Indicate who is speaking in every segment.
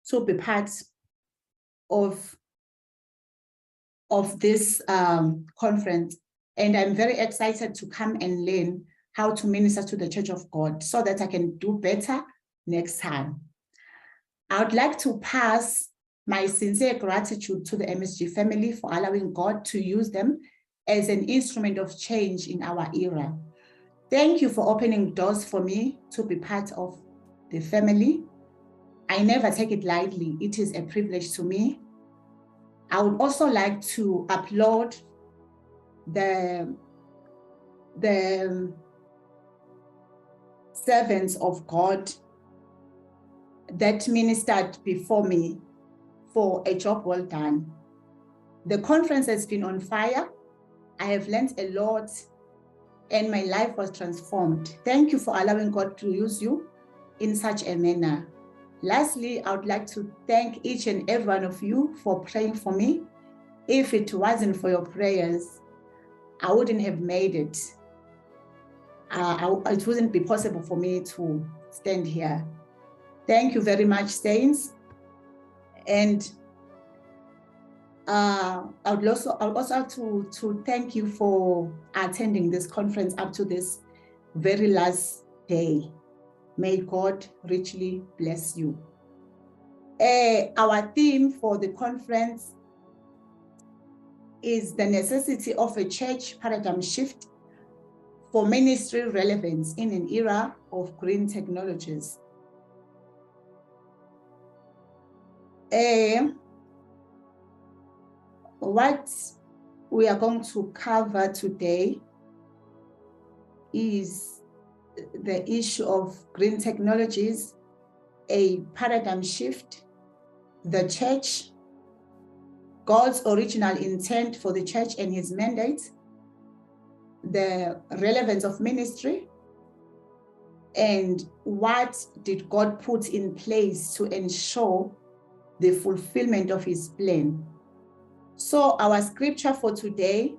Speaker 1: to be part of this conference. And I'm very excited to come and learn how to minister to the Church of God so that I can do better next time. I would like to pass my sincere gratitude to the MSG family for allowing God to use them as an instrument of change in our era. Thank you for opening doors for me to be part of the family. I never take it lightly. It is a privilege to me. I would also like to applaud the servants of God that ministered before me for a job well done. The conference has been on fire. I have learned a lot and my life was transformed. Thank you for allowing God to use you in such a manner. Lastly, I would like to thank each and every one of you for praying for me. If it wasn't for your prayers, I wouldn't have made it. It wouldn't be possible for me to stand here. Thank you very much, saints. And I would also like to thank you for attending this conference up to this very last day. May God richly bless you. Our theme for the conference is the necessity of a church paradigm shift for ministry relevance in an era of green technologies. What we are going to cover today is the issue of green technologies, a paradigm shift, the church, God's original intent for the church and his mandate, the relevance of ministry, and what did God put in place to ensure the fulfillment of his plan. So our scripture for today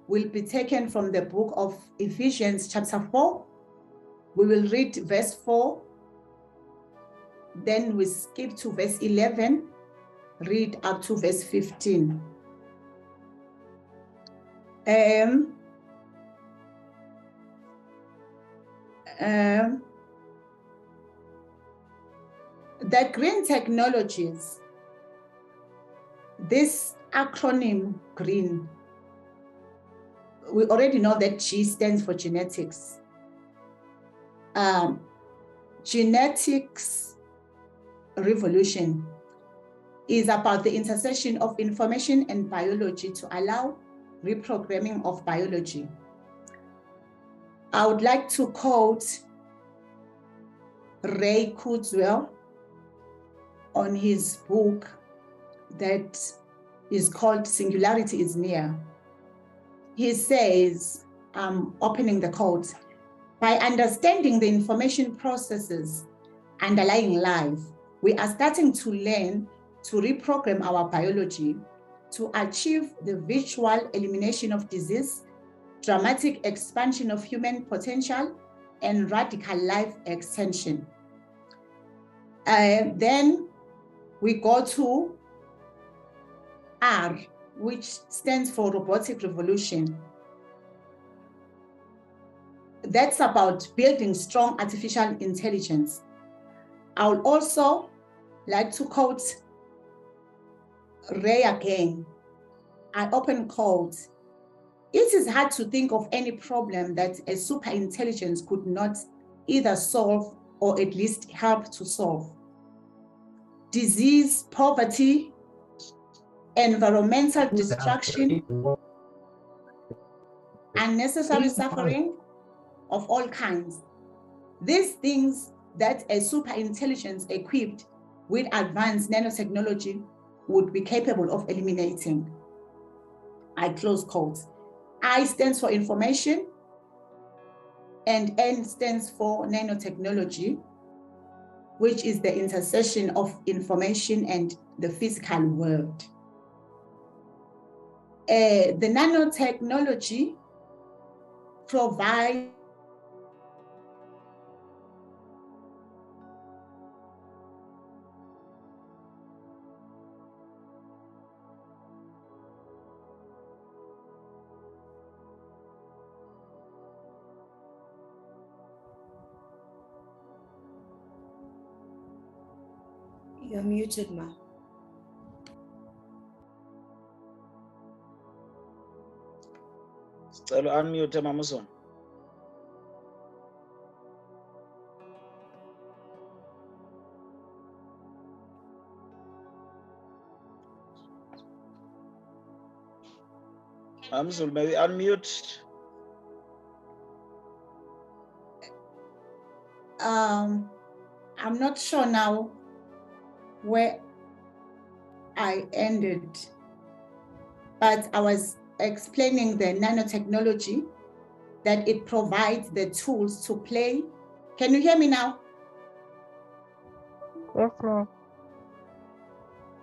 Speaker 1: will be taken from the book of Ephesians chapter 4. We will read verse 4, then we skip to verse 11, read up to verse 15. The green technologies, this acronym GREEN, we already know that G stands for genetics. Genetics revolution is about the intersection of information and biology to allow reprogramming of biology. I would like to quote Ray Kurzweil on his book that is called Singularity is Near. He says, opening the quote, by understanding the information processes underlying life, we are starting to learn to reprogram our biology to achieve the virtual elimination of disease, dramatic expansion of human potential, and radical life extension. Then we go to R, which stands for robotic revolution. That's about building strong artificial intelligence. I would also like to quote Ray again. I open quote, it is hard to think of any problem that a super intelligence could not either solve or at least help to solve. Disease, poverty, environmental destruction, unnecessary suffering of all kinds. These things that a super intelligence equipped with advanced nanotechnology would be capable of eliminating. I close quotes. I stands for information and N stands for nanotechnology, which is the intersection of information and the physical world. The nanotechnology provides
Speaker 2: You're muted, ma.
Speaker 3: Still unmute, Mamuson. Mamuson, maybe unmute.
Speaker 1: I'm not sure now where I ended, but I was explaining the nanotechnology, that it provides the tools to play. Can you hear me now?
Speaker 4: Yes, ma'am.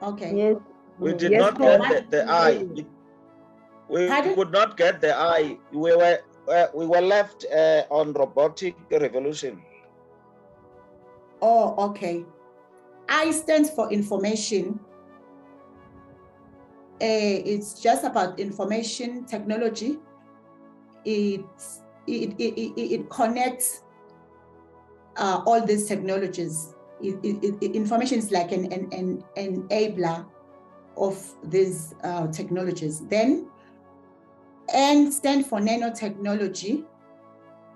Speaker 1: Okay.
Speaker 4: Yes.
Speaker 3: We did
Speaker 4: Yes,
Speaker 3: not
Speaker 4: ma'am.
Speaker 3: get the eye. We
Speaker 1: Pardon?
Speaker 3: could not get the eye. We were left on robotic revolution.
Speaker 1: Oh, okay. I stands for information. It's just about information technology. It connects all these technologies. Information is like an enabler of these technologies. Then N stands for nanotechnology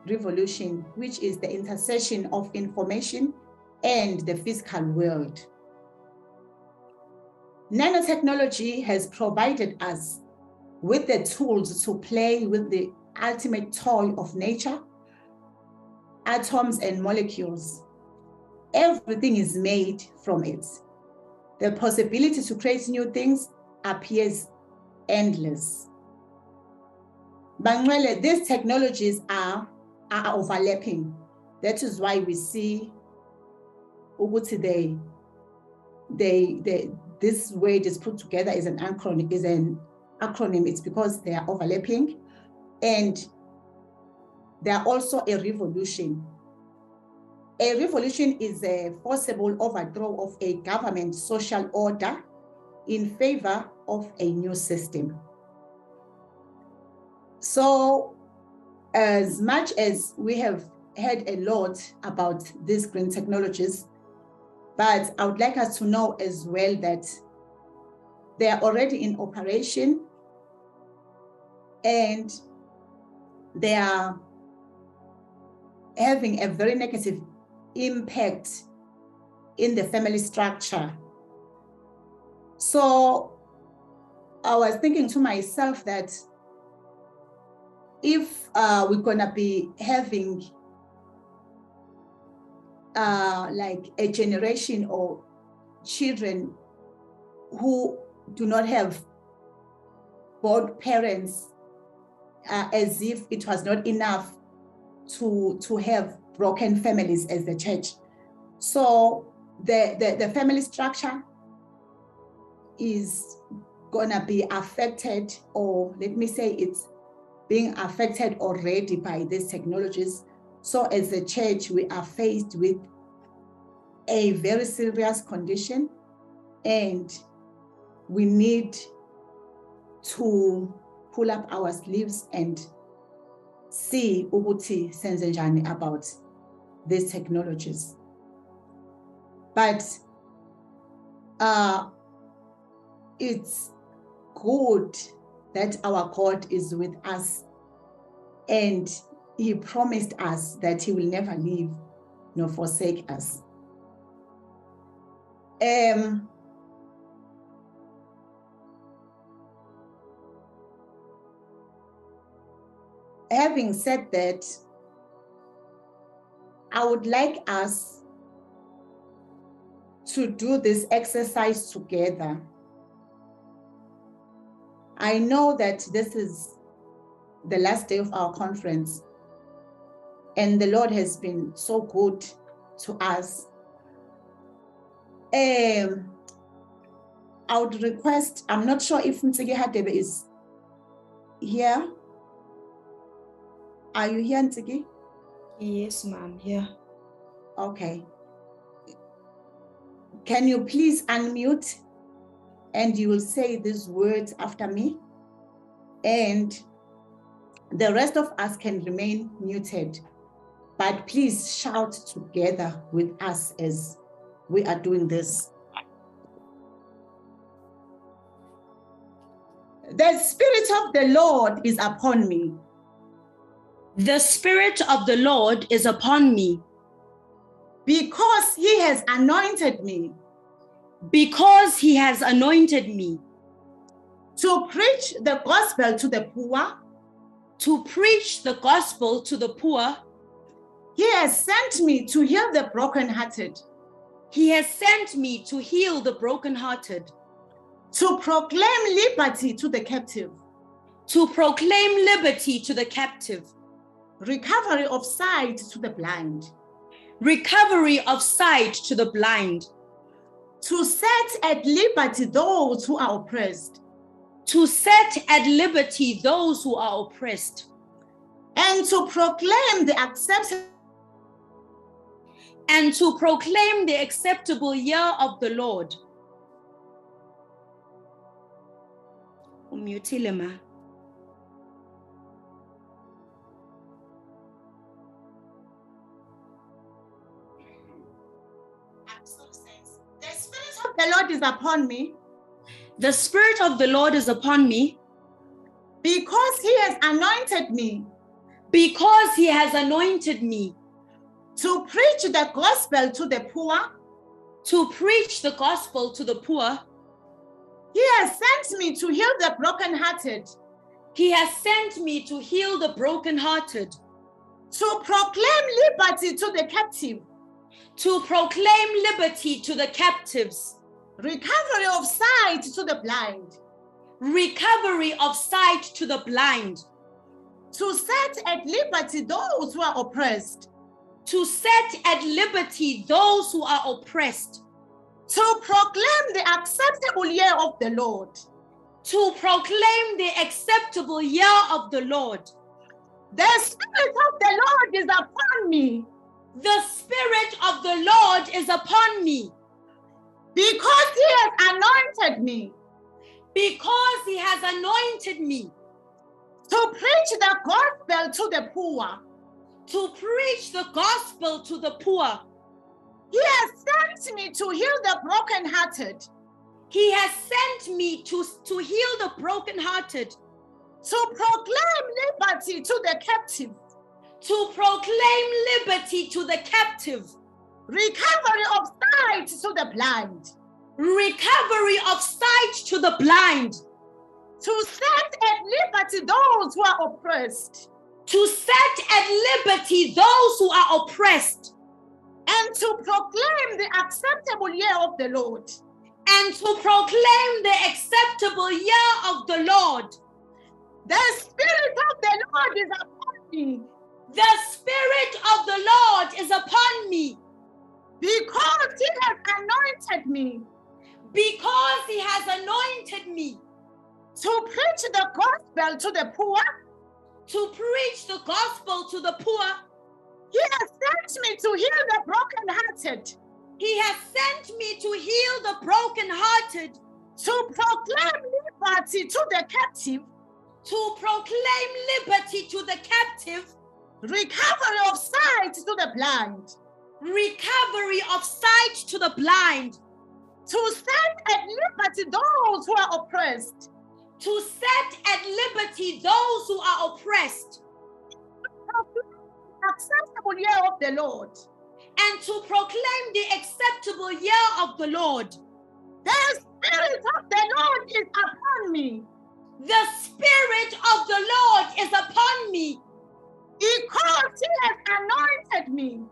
Speaker 1: revolution, which is the intersection of information and the physical world. Nanotechnology has provided us with the tools to play with the ultimate toy of nature, atoms and molecules. Everything is made from it. The possibility to create new things appears endless. Bangwele, these technologies are overlapping. That is why we see this word is put together as an acronym. It's because they are overlapping, and they are also a revolution. A revolution is a forcible overthrow of a government social order in favor of a new system. So, as much as we have heard a lot about these green technologies, but I would like us to know as well that they are already in operation and they are having a very negative impact in the family structure. So I was thinking to myself that if we're gonna be having like a generation or children who do not have both parents, as if it was not enough to have broken families as the church. So the family structure is gonna be affected, or let me say it's being affected already by these technologies. So as a church, we are faced with a very serious condition, and we need to pull up our sleeves and see ukuthi senze njani about these technologies. But it's good that our God is with us, and he promised us that he will never leave nor forsake us. Having said that, I would like us to do this exercise together. I know that this is the last day of our conference, and the Lord has been so good to us. I would request, I'm not sure if Ntigi Hadebe is here. Are you here, Ntigi?
Speaker 2: Yes, ma'am, here.
Speaker 1: Okay. Can you please unmute, and you will say these words after me, and the rest of us can remain muted, but please shout together with us as we are doing this. The Spirit of the Lord is upon me.
Speaker 2: The Spirit of the Lord is upon me,
Speaker 1: Because he has anointed me
Speaker 2: because he has anointed me
Speaker 1: to preach the gospel to the poor.
Speaker 2: to preach the gospel to the poor.
Speaker 1: He has sent me to heal the brokenhearted,
Speaker 2: He has sent me to heal the brokenhearted,
Speaker 1: to proclaim liberty to the captive,
Speaker 2: to proclaim liberty to the captive,
Speaker 1: recovery of sight to the blind,
Speaker 2: recovery of sight to the blind,
Speaker 1: to set at liberty those who are oppressed,
Speaker 2: to set at liberty those who are oppressed,
Speaker 1: and to proclaim the acceptable
Speaker 2: and to proclaim the acceptable year of the Lord. Umutile ma.
Speaker 1: The Spirit of the Lord is upon me
Speaker 2: The Spirit of the Lord is upon me
Speaker 1: because he has anointed me
Speaker 2: because he has anointed me
Speaker 1: to preach the gospel to the poor.
Speaker 2: to preach the gospel to the poor.
Speaker 1: He has sent me to heal the brokenhearted,
Speaker 2: He has sent me to heal the brokenhearted,
Speaker 1: to proclaim liberty to the captive,
Speaker 2: to proclaim liberty to the captives,
Speaker 1: recovery of sight to the blind,
Speaker 2: recovery of sight to the blind,
Speaker 1: to set at liberty those who are oppressed,
Speaker 2: to set at liberty those who are oppressed,
Speaker 1: to proclaim the acceptable year of the Lord.
Speaker 2: to proclaim the acceptable year of the Lord.
Speaker 1: The Spirit of the Lord is upon me
Speaker 2: The Spirit of the Lord is upon me
Speaker 1: because he has anointed me
Speaker 2: because he has anointed me
Speaker 1: to preach the gospel to the poor.
Speaker 2: to preach the gospel to the poor.
Speaker 1: He has sent me to heal the brokenhearted,
Speaker 2: He has sent me to heal the brokenhearted,
Speaker 1: to proclaim liberty to the captive,
Speaker 2: to proclaim liberty to the captive,
Speaker 1: recovery of sight to the blind,
Speaker 2: recovery of sight to the blind,
Speaker 1: to set at liberty those who are oppressed,
Speaker 2: to set at liberty those who are oppressed,
Speaker 1: and to proclaim the acceptable year of the Lord.
Speaker 2: and to proclaim the acceptable year of the Lord.
Speaker 1: The Spirit of the Lord is upon me
Speaker 2: The Spirit of the Lord is upon me
Speaker 1: because he has anointed me
Speaker 2: because he has anointed me
Speaker 1: to preach the gospel to the poor.
Speaker 2: to preach the gospel to the poor.
Speaker 1: He has sent me to heal the brokenhearted,
Speaker 2: He has sent me to heal the brokenhearted,
Speaker 1: to proclaim liberty to the captive,
Speaker 2: to proclaim liberty to the captive,
Speaker 1: recovery of sight to the blind,
Speaker 2: recovery of sight to the blind,
Speaker 1: to set at liberty those who are oppressed,
Speaker 2: to set at liberty those who are oppressed,
Speaker 1: acceptable year of the Lord.
Speaker 2: and to proclaim the acceptable year of the Lord.
Speaker 1: The Spirit of the Lord is upon me
Speaker 2: The Spirit of the Lord is upon me
Speaker 1: because he has anointed me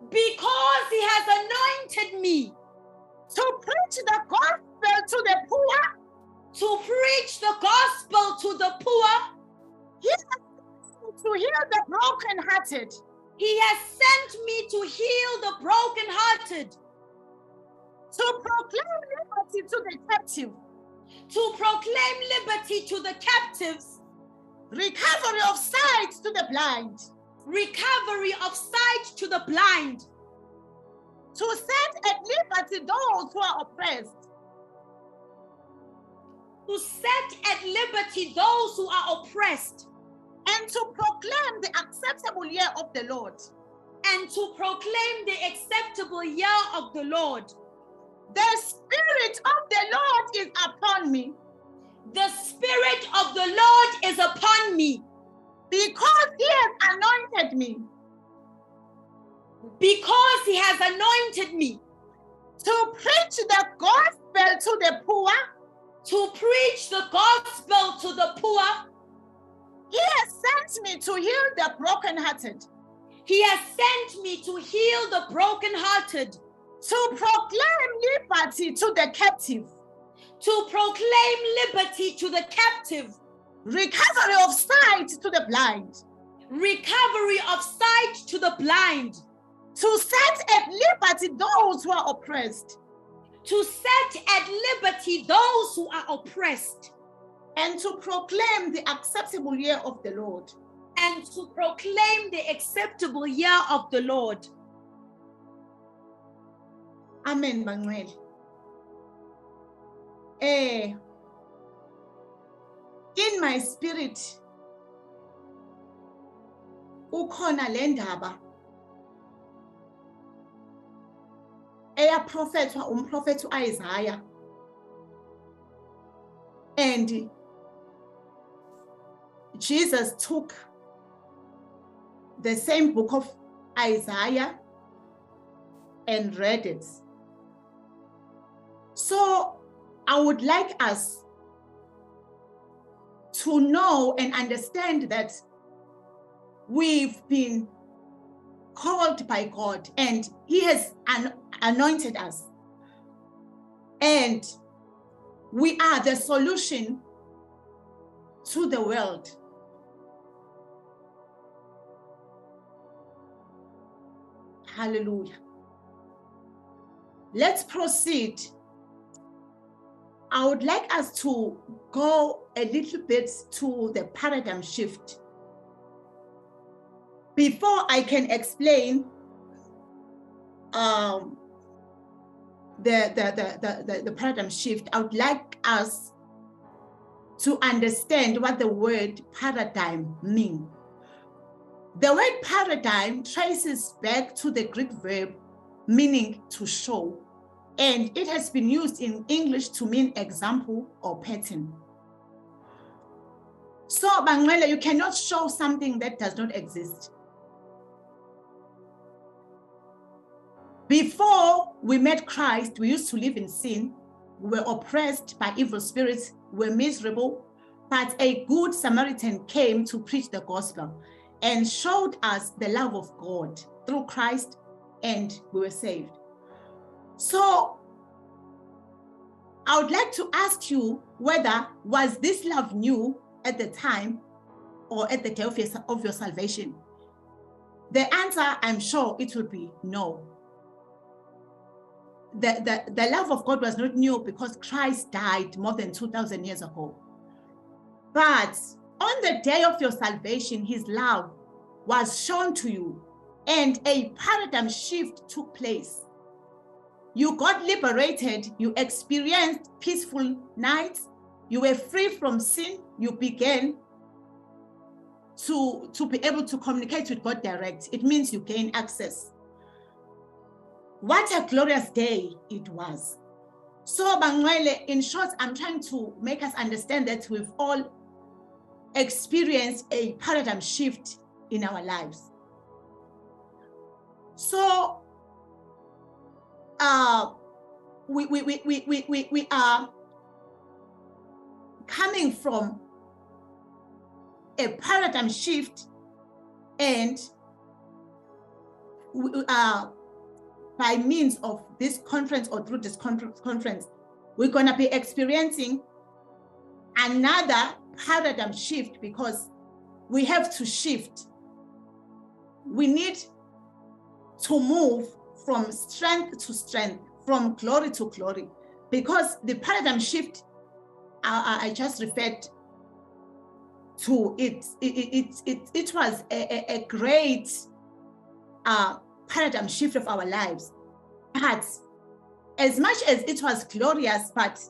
Speaker 2: because he has anointed me
Speaker 1: to preach the gospel to the poor.
Speaker 2: to preach the gospel to the poor.
Speaker 1: He has sent me to heal the brokenhearted,
Speaker 2: He has sent me to heal the brokenhearted,
Speaker 1: to proclaim liberty to the captive,
Speaker 2: to proclaim liberty to the captives,
Speaker 1: recovery of sight to the blind,
Speaker 2: recovery of sight to the blind,
Speaker 1: to set at liberty those who are oppressed,
Speaker 2: to set at liberty those who are oppressed,
Speaker 1: and to proclaim the acceptable year of the Lord.
Speaker 2: and to proclaim the acceptable year of the Lord.
Speaker 1: The Spirit of the Lord is upon me
Speaker 2: The Spirit of the Lord is upon me.
Speaker 1: Because he has anointed me
Speaker 2: Because he has anointed me
Speaker 1: to preach the gospel to the poor.
Speaker 2: to preach the gospel to the poor.
Speaker 1: He has sent me to heal the brokenhearted,
Speaker 2: He has sent me to heal the brokenhearted,
Speaker 1: to proclaim liberty to the captive,
Speaker 2: to proclaim liberty to the captive,
Speaker 1: recovery of sight to the blind,
Speaker 2: recovery of sight to the blind,
Speaker 1: to set at liberty those who are oppressed,
Speaker 2: to set at liberty those who are oppressed,
Speaker 1: and to proclaim the acceptable year of the Lord.
Speaker 2: and to proclaim the acceptable year of the Lord.
Speaker 1: Amen, Bangwele. In my spirit, ukhona le ndaba eyaprofethwa umprofethi uIsaiah, and Jesus took the same book of Isaiah and read it. So I would like us to know and understand that we've been called by God and he has anointed us, and we are the solution to the world. Hallelujah. Let's proceed. I would like us to go a little bit to the paradigm shift. Before I can explain the paradigm shift, I would like us to understand what the word paradigm means. The word paradigm traces back to the Greek verb meaning to show, and it has been used in English to mean example or pattern. So, Bangwele, you cannot show something that does not exist. Before we met Christ, we used to live in sin. We were oppressed by evil spirits, we were miserable, but a good Samaritan came to preach the gospel and showed us the love of God through Christ, and we were saved. So I would like to ask you whether was this love new at the time or at the day of your salvation? The answer, I'm sure it would be no. The love of God was not new because Christ died more than 2,000 years ago. But on the day of your salvation, his love was shown to you and a paradigm shift took place. You got liberated, you experienced peaceful nights, you were free from sin, you began to be able to communicate with God direct. It means you gain access. What a glorious day it was. So, Bangwele, in short, I'm trying to make us understand that we've all experienced a paradigm shift in our lives. So, we are coming from a paradigm shift, and we are, by means of this conference or through this conference, we're going to be experiencing another paradigm shift because we have to shift. We need to move from strength to strength, from glory to glory, because the paradigm shift I just referred to, it was a great paradigm shift of our lives. But as much as it was glorious, but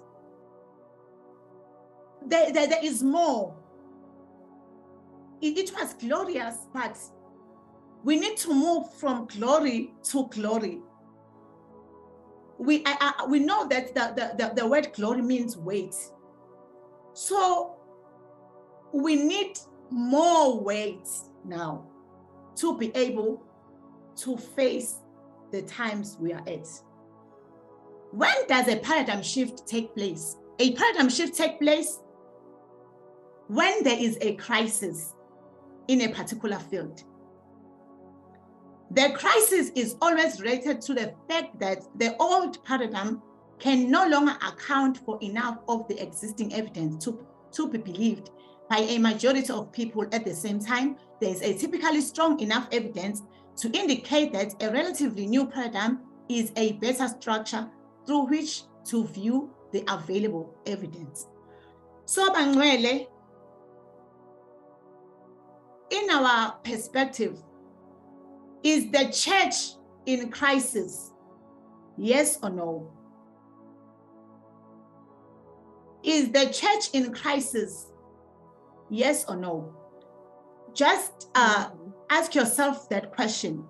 Speaker 1: there is more. It was glorious, but we need to move from glory to glory. We know that the word glory means weight. So we need more weight now to be able to face the times we are at. When does a paradigm shift take place? A paradigm shift takes place when there is a crisis in a particular field. The crisis is always related to the fact that the old paradigm can no longer account for enough of the existing evidence to be believed by a majority of people at the same time. There is a typically strong enough evidence to indicate that a relatively new paradigm is a better structure through which to view the available evidence. So, Bangwele, in our perspective, is the church in crisis? Yes or no? Is the church in crisis? Yes or no? Just ask yourself that question.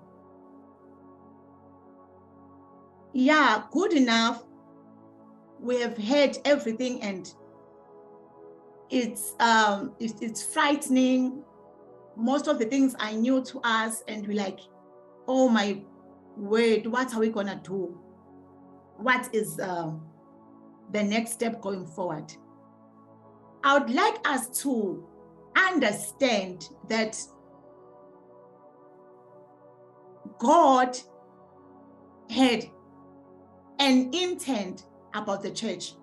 Speaker 1: Yeah, good enough. We have heard everything, and it's frightening. Most of the things are new to us, and we're like, oh my word, what are we gonna do? What is the next step going forward? I would like us to understand that God had an intent about the church.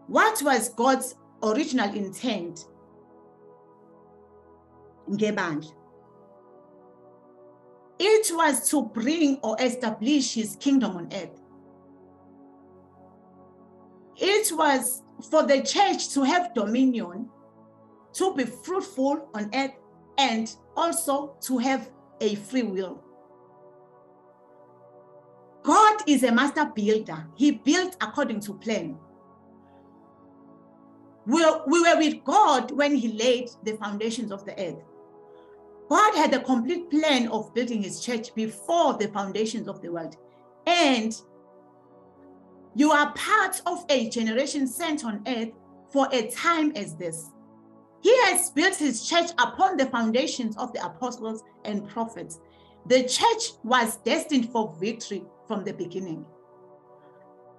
Speaker 1: What was God's original intent? Ngebandla. It was to bring or establish his kingdom on earth. It was for the church to have dominion, to be fruitful on earth, and also to have a free will. God is a master builder. He built according to plan. We were with God when he laid the foundations of the earth. God had a complete plan of building his church before the foundations of the world. And you are part of a generation sent on earth for a time as this. He has built his church upon the foundations of the apostles and prophets. The church was destined for victory from the beginning.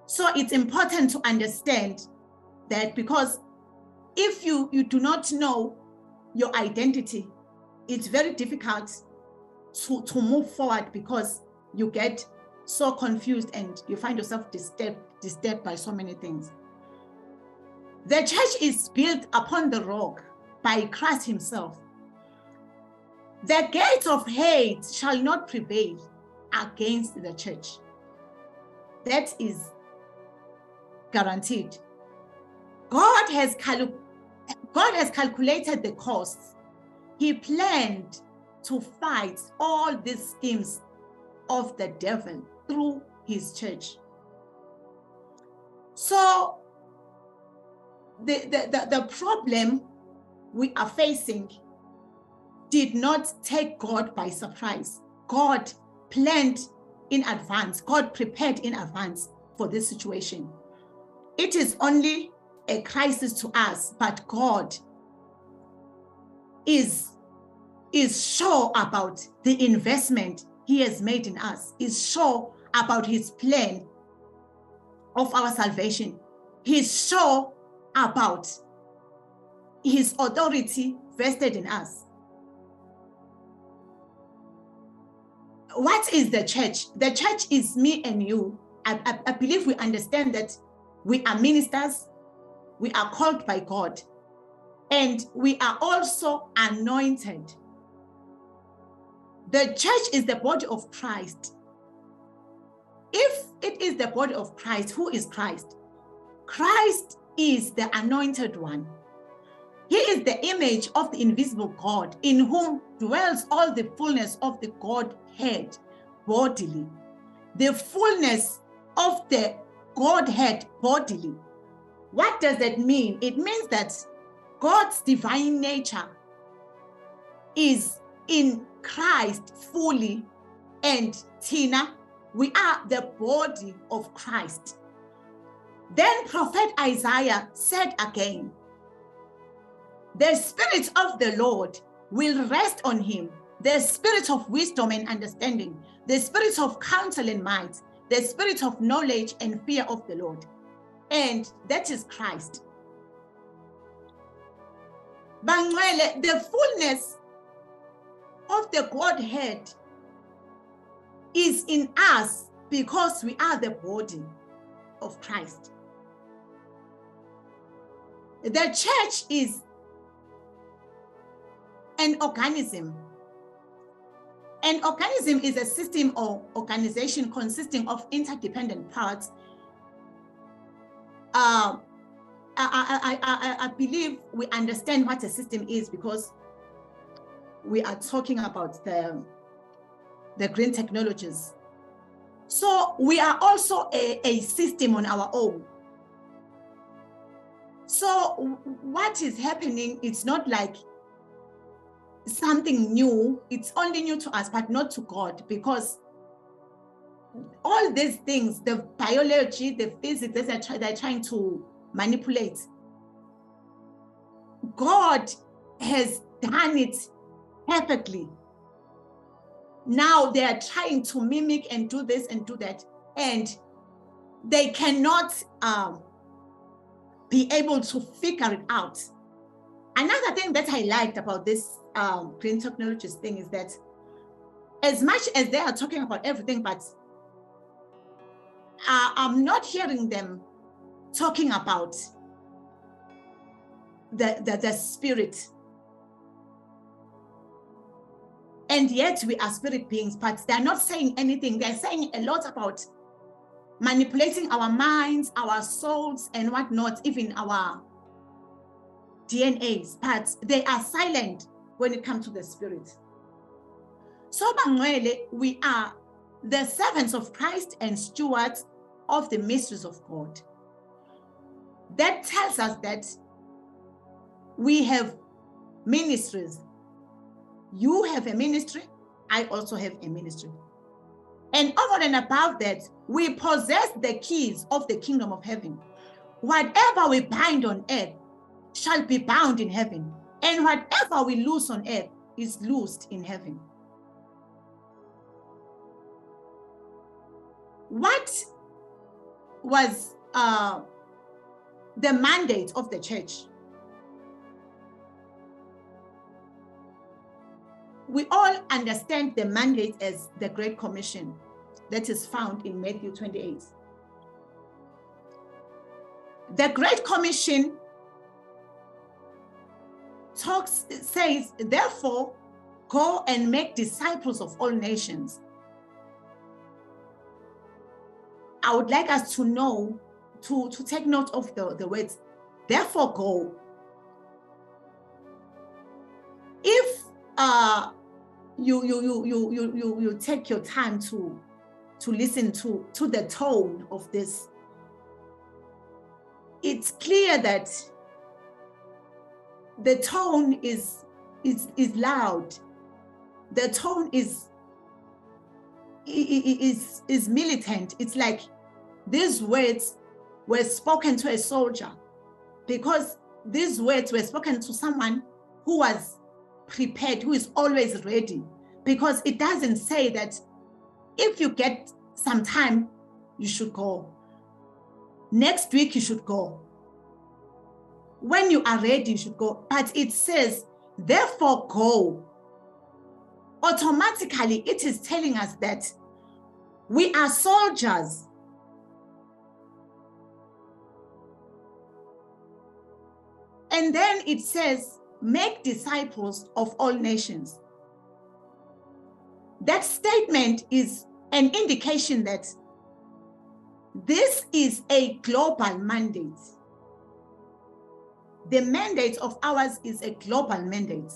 Speaker 1: So it's important to understand that, because if you do not know your identity, it's very difficult to move forward, because you get so confused and you find yourself disturbed by so many things. The church is built upon the rock by Christ himself. The gates of hate shall not prevail against the church. That is guaranteed. God has calculated the costs. He planned to fight all these schemes of the devil through his church. So the problem we are facing did not take God by surprise. God planned in advance. God prepared in advance for this situation. It is only a crisis to us, but God is sure about the investment he has made in us, is sure about his plan of our salvation. He's sure about his authority vested in us. What is the church? The church is me and you. I believe we understand that we are ministers, we are called by God, and we are also anointed. The church is the body of Christ. If it is the body of Christ, who is Christ? Christ is the anointed one. He is the image of the invisible God, in whom dwells all the fullness of the Godhead bodily. The fullness of the Godhead bodily. What does that mean? It means that God's divine nature is in Christ fully, and Tina, we are the body of Christ. Then Prophet Isaiah said again, the Spirit of the Lord will rest on him, the Spirit of wisdom and understanding, the Spirit of counsel and might, the Spirit of knowledge and fear of the Lord. And that is Christ. Bangcwele, the fullness of the Godhead is in us because we are the body of Christ. The church is an organism. An organism is a system or organization consisting of interdependent parts. I believe we understand what a system is because we are talking about the green technologies. So we are also a system on our own. So what is happening, it's not like something new. It's only new to us, but not to God, because all these things, the biology, the physics, they're trying to manipulate. God has done it perfectly. Now they are trying to mimic and do this and do that, and they cannot be able to figure it out. Another thing that I liked about this green technologies thing is that as much as they are talking about everything, but I'm not hearing them talking about the spirit. And yet we are spirit beings, but they're not saying anything. They're saying a lot about manipulating our minds, our souls, and whatnot, even our DNAs, but they are silent when it comes to the spirit. So Bangcwele, we are the servants of Christ and stewards of the mysteries of God. That tells us that we have ministries. You have a ministry, I also have a ministry. And over and above that, we possess the keys of the kingdom of heaven. Whatever we bind on earth shall be bound in heaven, and whatever we loose on earth is loosed in heaven. What was the mandate of the church? We all understand the mandate as the Great Commission that is found in Matthew 28. The Great Commission says, therefore, go and make disciples of all nations. I would like us to know, to take note of the words, therefore go. If you take your time to listen to the tone of this, it's clear that the tone is loud. The tone is militant. It's like these words were spoken to a soldier, because these words were spoken to someone who was prepared, who is always ready. Because it doesn't say that if you get some time, you should go. Next week, you should go. When you are ready, you should go. But it says, therefore go. Automatically, it is telling us that we are soldiers. And then it says, make disciples of all nations. That statement is an indication that this is a global mandate. The mandate of ours is a global mandate.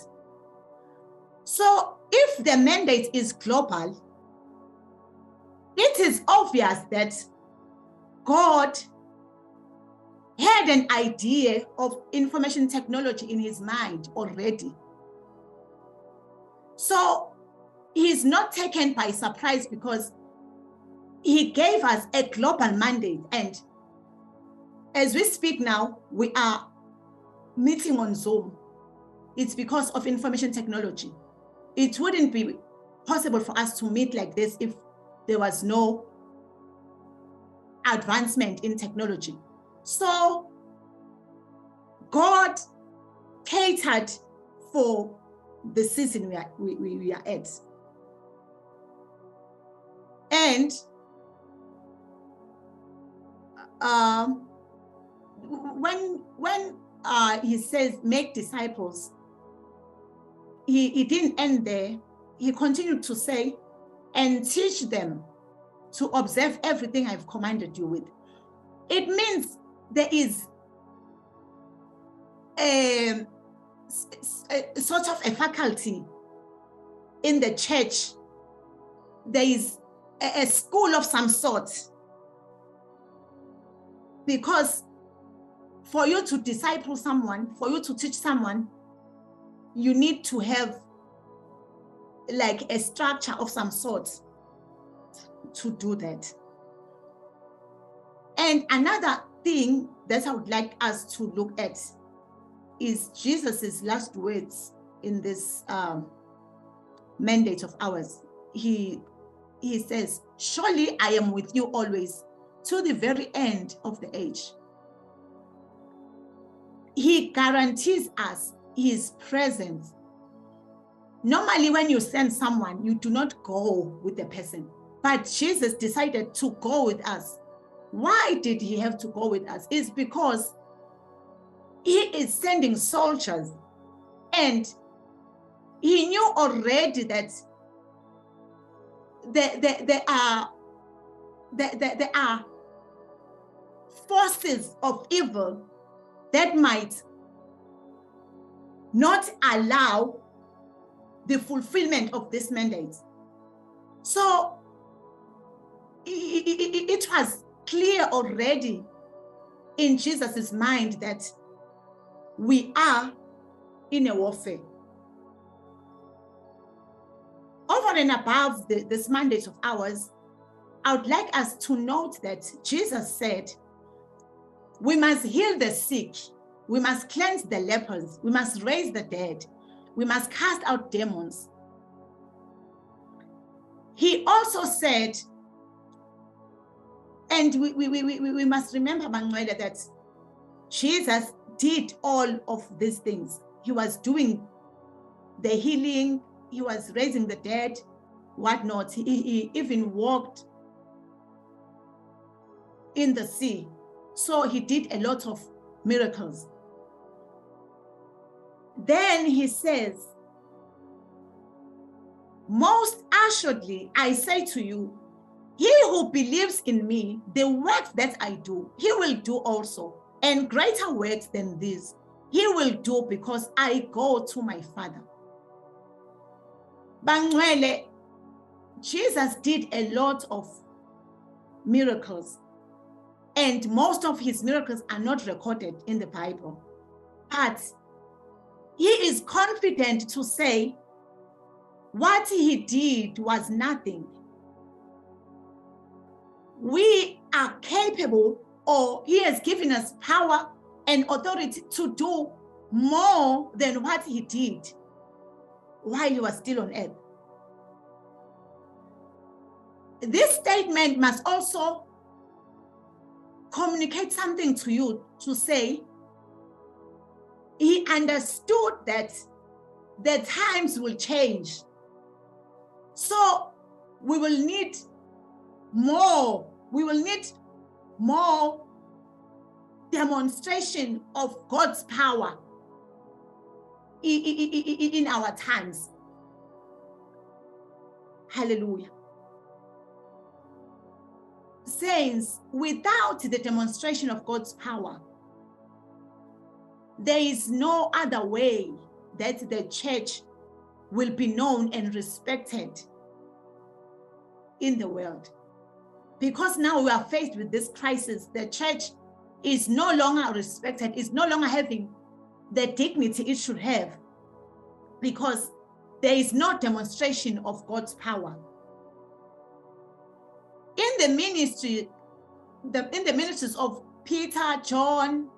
Speaker 1: So if the mandate is global, it is obvious that God had an idea of information technology in his mind already. So he's not taken by surprise, because he gave us a global mandate, and As we speak now, we are meeting on Zoom. It's because of information technology. It wouldn't be possible for us to meet like this if there was no advancement in technology. So God catered for the season we are at. And when he says make disciples, he didn't end there. He continued to say, and teach them to observe everything I've commanded you with. It means there is a sort of a faculty in the church. There is a school of some sort, because for you to disciple someone, for you to teach someone, you need to have like a structure of some sort to do that. And another thing that I would like us to look at is Jesus's last words in this mandate of ours. He says, surely I am with you always to the very end of the age. He guarantees us his presence. Normally, when you send someone, you do not go with the person, but Jesus decided to go with us. Why did he have to go with us? It's because he is sending soldiers, and he knew already that there are forces of evil that might not allow the fulfillment of this mandate. So it was clear already in Jesus's mind that we are in a warfare. Over and above this mandate of ours, I would like us to note that Jesus said, we must heal the sick, we must cleanse the lepers, we must raise the dead, we must cast out demons. He also said, and we must remember, Manuela, that Jesus did all of these things. He was doing the healing, he was raising the dead, whatnot. He even walked in the sea. So he did a lot of miracles. Then he says, most assuredly, I say to you, he who believes in me, the works that I do, he will do also, and greater works than this he will do, because I go to my Father. Bangwele, Jesus did a lot of miracles, and most of his miracles are not recorded in the Bible. But he is confident to say what he did was nothing. We are capable, or he has given us power and authority to do more than what he did while he was still on earth. This statement must also communicate something to you, to say he understood that the times will change. So we will need more demonstration of God's power in our times. Hallelujah. Saints, without the demonstration of God's power, there is no other way that the church will be known and respected in the world. Because now we are faced with this crisis, the church is no longer respected, is no longer having the dignity it should have, because there is no demonstration of God's power. In the ministries of Peter, John,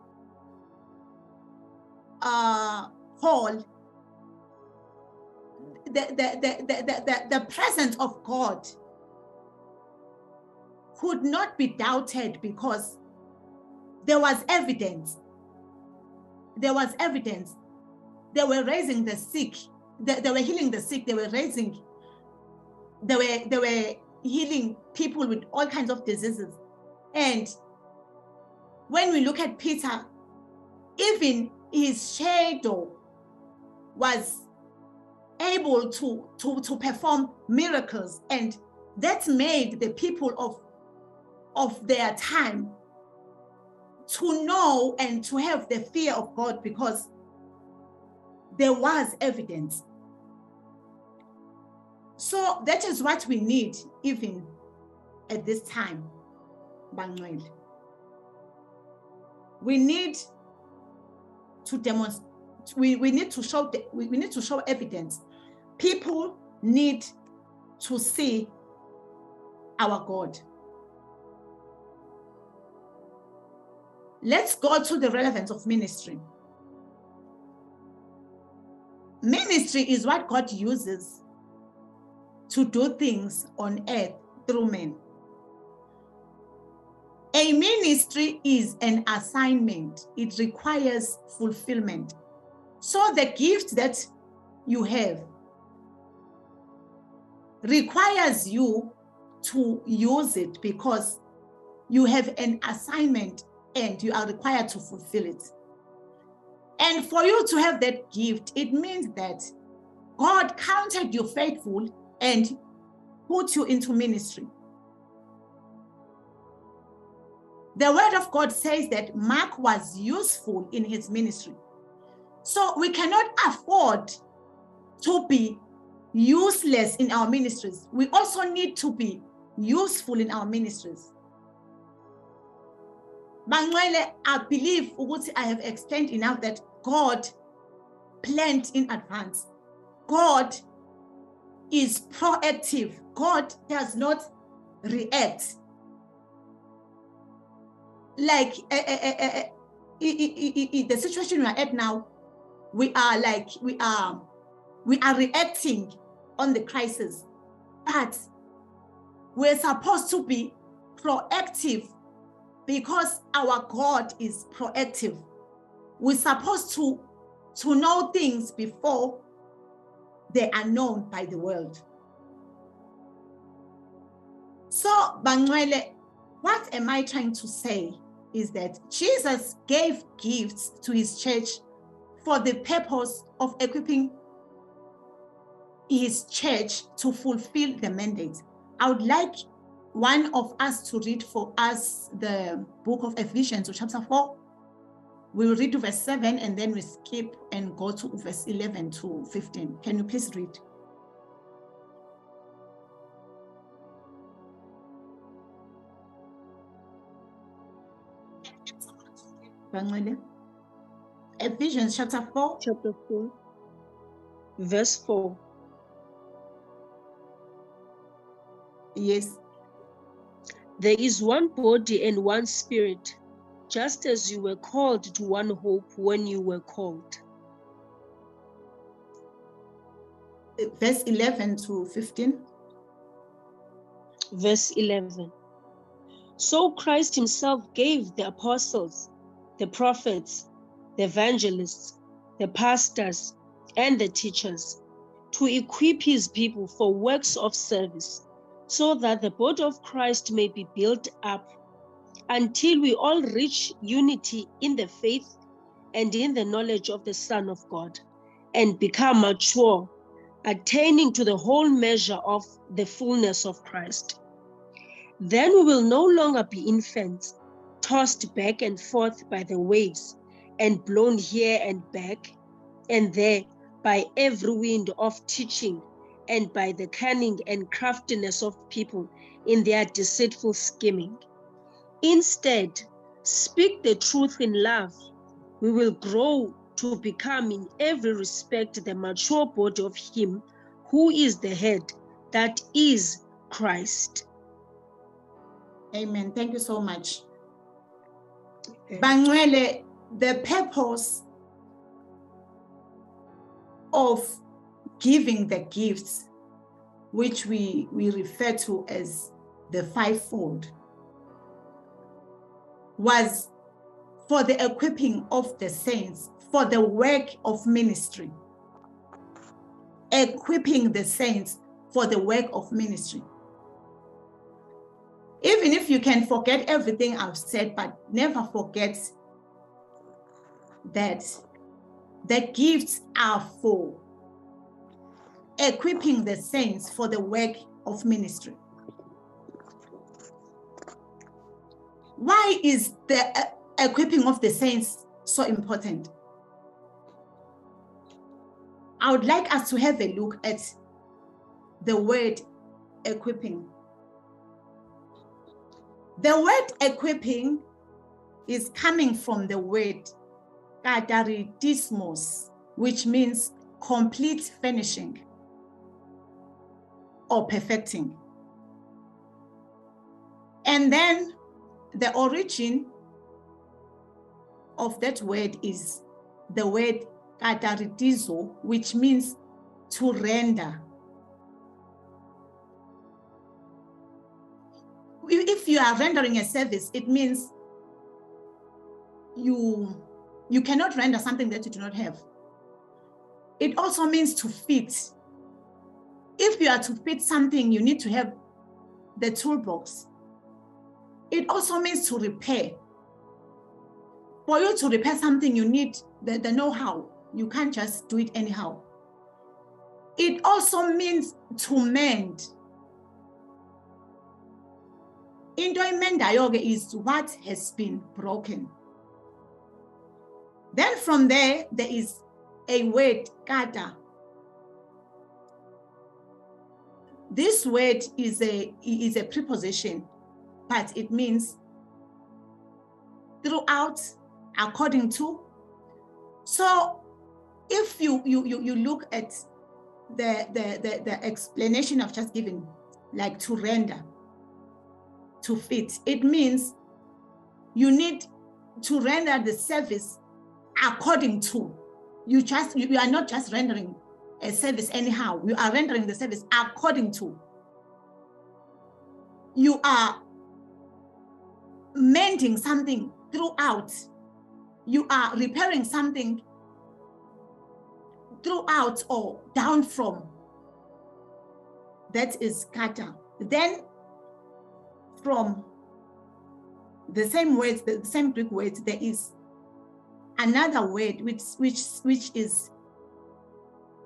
Speaker 1: Paul, the presence of God could not be doubted because there was evidence. There was evidence. They were raising the sick. They were healing the sick. They were healing people with all kinds of diseases. And when we look at Peter, even his shadow was able to perform miracles, and that made the people of their time to know and to have the fear of God, because there was evidence. So that is what we need even at this time, Bangwele. We need to demonstrate. We need to show evidence. People need to see our God. Let's go to the relevance of ministry. Ministry is what God uses to do things on earth through men. A ministry is an assignment. It requires fulfillment. So the gift that you have requires you to use it because you have an assignment and you are required to fulfill it. And for you to have that gift, it means that God counted you faithful and put you into ministry. The word of God says that Mark was useful in his ministry. So we cannot afford to be useless in our ministries. We also need to be useful in our ministries. Bangwele, I believe I have explained enough that God planned in advance. God is proactive. God does not react. Like the situation we are at now, we are reacting on the crisis, but we're supposed to be proactive because our God is proactive. We're supposed to know things before they are known by the world. So, Bangwele, what am I trying to say is that Jesus gave gifts to his church for the purpose of equipping his church to fulfill the mandate. I would like one of us to read for us the book of Ephesians, chapter 4. We will read to verse 7 and then we skip and go to verse 11 to 15. Can you please read? Ephesians chapter 4.
Speaker 4: Chapter 4, verse 4.
Speaker 1: Yes.
Speaker 4: There is one body and one spirit, just as you were called to one hope when you were called.
Speaker 1: Verse 11 to 15.
Speaker 4: Verse 11. So Christ himself gave the apostles, the prophets, the evangelists, the pastors, and the teachers to equip his people for works of service, so that the body of Christ may be built up until we all reach unity in the faith and in the knowledge of the Son of God, and become mature, attaining to the whole measure of the fullness of Christ. Then we will no longer be infants, tossed back and forth by the waves, and blown here and back and there by every wind of teaching, and by the cunning and craftiness of people in their deceitful scheming. Instead, speak the truth in love. We will grow to become in every respect the mature body of him who is the head, that is Christ.
Speaker 1: Amen. Thank you so much. Bangcwele, the purpose of giving the gifts, which we refer to as the fivefold, was for the equipping of the saints for the work of ministry. Equipping the saints for the work of ministry. Even if you can forget everything I've said, but never forget that the gifts are for equipping the saints for the work of ministry. Why is the equipping of the saints so important? I would like us to have a look at the word equipping. The word equipping is coming from the word kataridismos, which means complete finishing or perfecting. And then the origin of that word is the word kataridizo, which means to render. If you are rendering a service, it means you cannot render something that you do not have. It also means to fit. If you are to fit something, you need to have the toolbox. It also means to repair. For you to repair something, you need the know-how. You can't just do it anyhow. It also means to mend. Into imendayo is what has been broken. Then from there is a word, kata. This word is a preposition, but it means throughout, according to. So if you look at the explanation I've just given, like to render, to fit, it means you need to render the service according to. You are not just rendering a service anyhow. You are rendering the service according to. You are mending something throughout. You are repairing something throughout or down from. That is kata. Then from the same words, the same Greek words, there is another word which is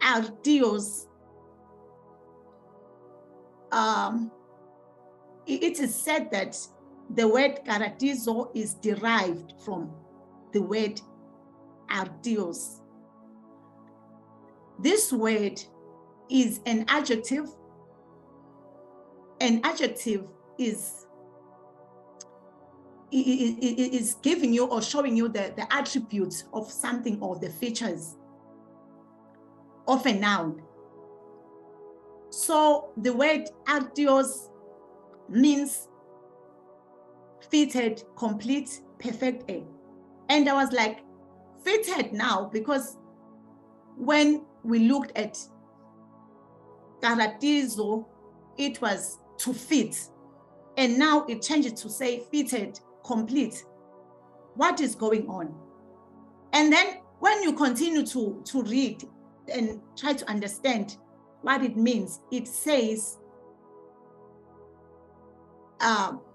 Speaker 1: artios. It is said that the word karatizo is derived from the word artios. This word is an adjective. An adjective is giving you or showing you the attributes of something or the features of a noun. So the word artios means fitted, complete, perfect. And I was like, fitted now, because when we looked at karatizo, it was to fit. And now it changes to say fitted, complete. What is going on? And then when you continue to read and try to understand what it means, it says,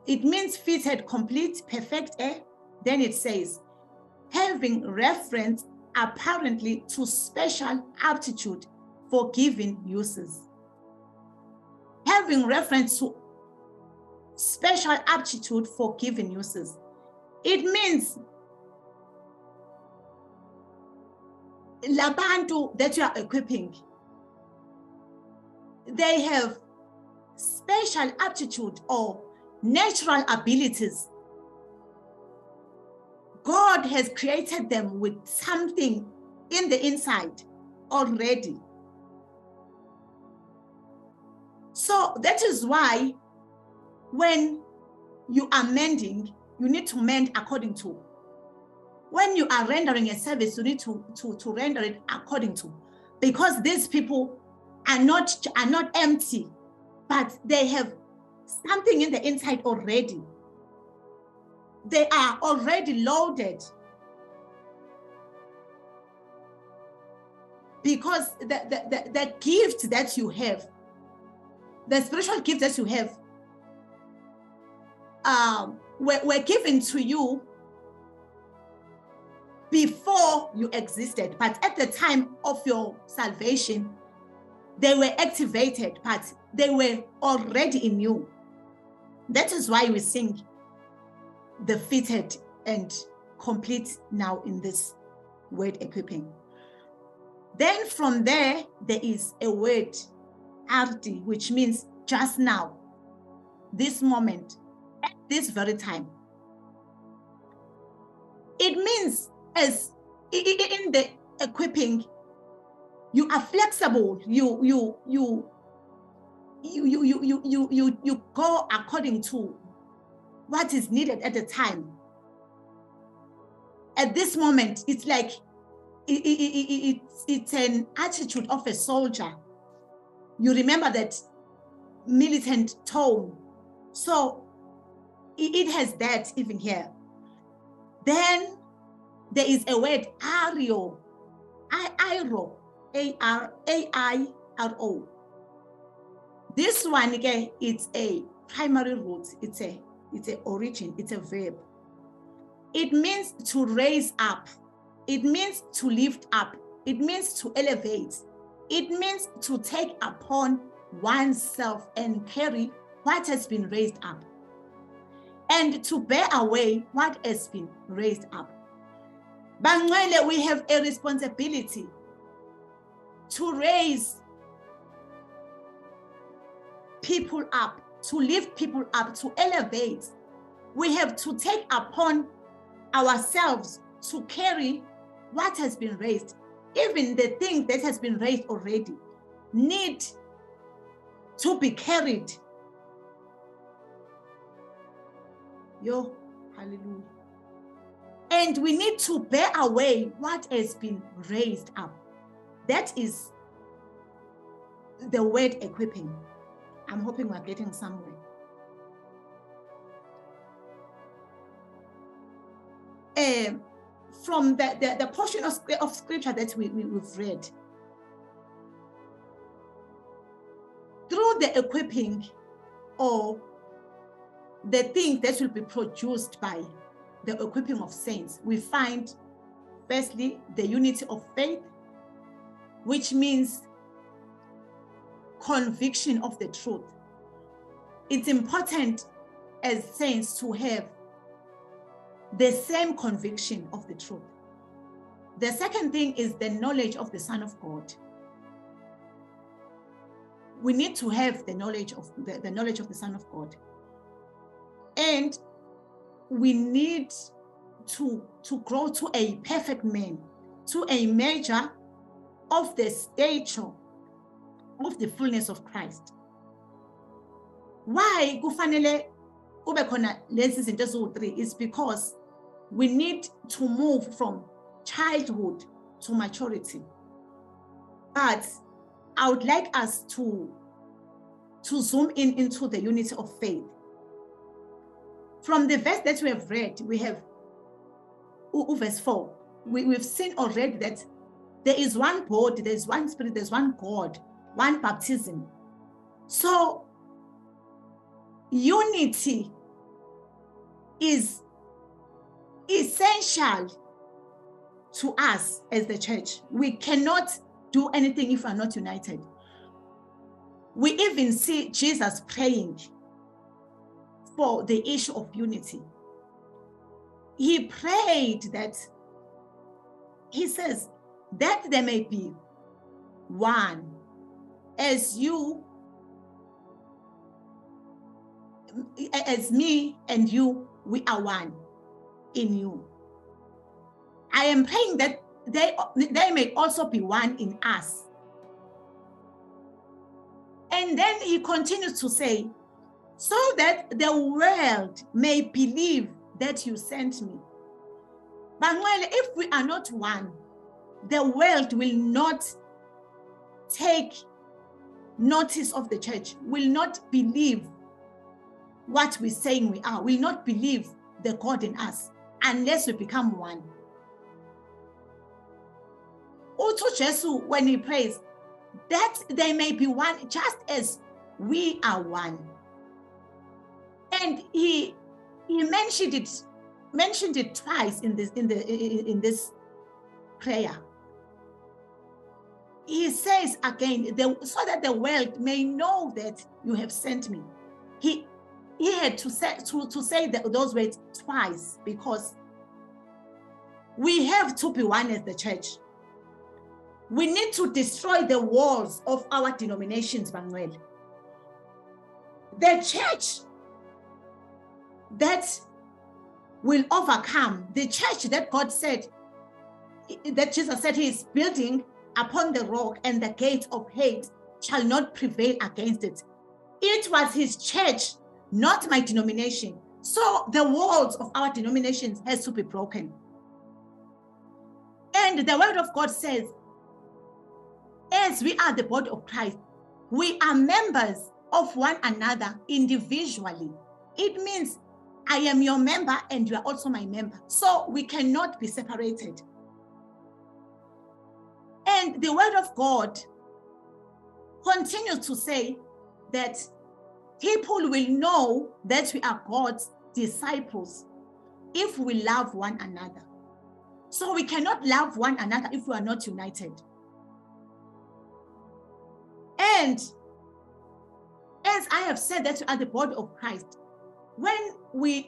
Speaker 1: it means fitted, complete, perfect. Then it says, having reference apparently to special aptitude for given uses. Having reference to special aptitude for given uses. It means labantu that you are equipping, they have special aptitude or natural abilities. God has created them with something in the inside already. So that is why when you are mending, you need to mend according to. when you are rendering a service, you need to render it according to, because these people are not empty, but they have something in the inside already. They are already loaded, because the gift that you have, the spiritual gift that you have, were given to you before you existed, but at the time of your salvation, they were activated, but they were already in you. That is why we sing the fitted and complete now in this word equipping. Then from there is a word, arti, which means just now, this moment, at this very time. It means, as in the equipping, you are flexible. You go according to what is needed at the time. At this moment, it's like it's an attitude of a soldier. You remember that militant tone. So it has that even here. Then there is a word, airo, airo, A-R-A-I-R-O. This one again, it's a primary root. It's a origin. It's a verb. It means to raise up. It means to lift up. It means to elevate. It means to take upon oneself and carry what has been raised up, and to bear away what has been raised up. Bangwele, we have a responsibility to raise people up, to lift people up, to elevate. We have to take upon ourselves to carry what has been raised. Even the thing that has been raised already need to be carried. Yo, hallelujah. And we need to bear away what has been raised up. That is the word equipping. I'm hoping we're getting somewhere. From the portion of scripture that we've read, through the equipping or the things that will be produced by the equipping of saints, we find firstly the unity of faith, which means conviction of the truth. It's important as saints to have the same conviction of the truth. The second thing is the knowledge of the Son of God. We need to have the knowledge of the Son of God. And we need to grow to a perfect man, to a measure of the stature of the fullness of Christ. Why kufanele kube khona lezi zinto eziwu-3 is because we need to move from childhood to maturity. But I would like us to zoom into the unity of faith. From the verse that we have read, we have verse 4. We've seen already that there is one body, there's one spirit, there's one God, one baptism. So unity is essential to us as the church. We cannot do anything if we are not united. We even see Jesus praying for the issue of unity. He prayed that, he says, that there may be one, as me and you, we are one in you. I am praying that they may also be one in us. And then he continues to say, so that the world may believe that you sent me. Bangwele, if we are not one, the world will not take notice of the church, will not believe what we're saying we are, will not believe the God in us unless we become one. Also, Jesus, when he prays, that they may be one, just as we are one. And he mentioned it twice in this prayer. He says again, so that the world may know that you have sent me. He had to say those words twice, because we have to be one as the church. We need to destroy the walls of our denominations, Manuel. The church that will overcome, the church that God said, that Jesus said he is building upon the rock, and the gates of hate shall not prevail against it. It was his church, not my denomination. So the walls of our denominations has to be broken. And the word of God says, as we are the body of Christ, we are members of one another individually. It means I am your member and you are also my member. So we cannot be separated. And the word of God continues to say that people will know that we are God's disciples if we love one another. So we cannot love one another if we are not united. And as I have said that we are the body of Christ, when we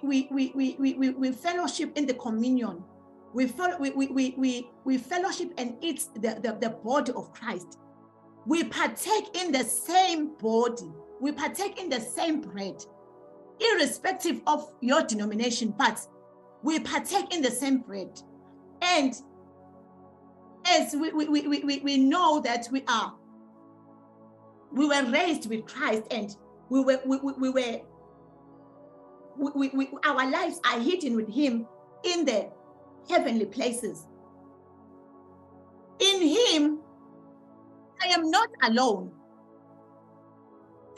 Speaker 1: fellowship in the communion, we fellowship and eat the body of Christ. We partake in the same body. We partake in the same bread, irrespective of your denomination, but we partake in the same bread. And as we know that we were raised with Christ, and our lives are hidden with him in the heavenly places. In him, I am not alone.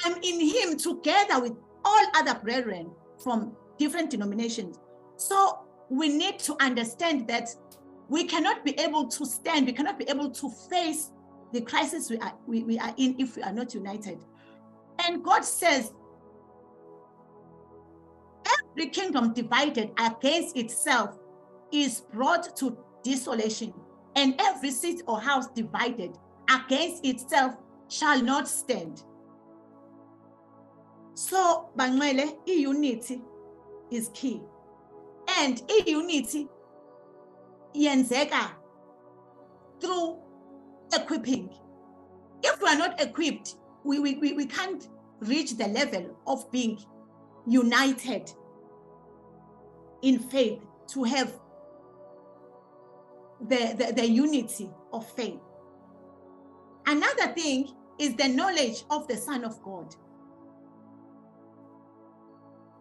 Speaker 1: I'm in him together with all other brethren from different denominations. So we need to understand that we cannot be able to stand, we cannot be able to face the crisis we are in if we are not united. And God says, every kingdom divided against itself is brought to desolation, and every city or house divided against itself shall not stand. So, Bangwele, unity is key. And unity yenzeka through equipping. If we are not equipped, we can't reach the level of being united in faith, to have the unity of faith. Another thing is the knowledge of the Son of God.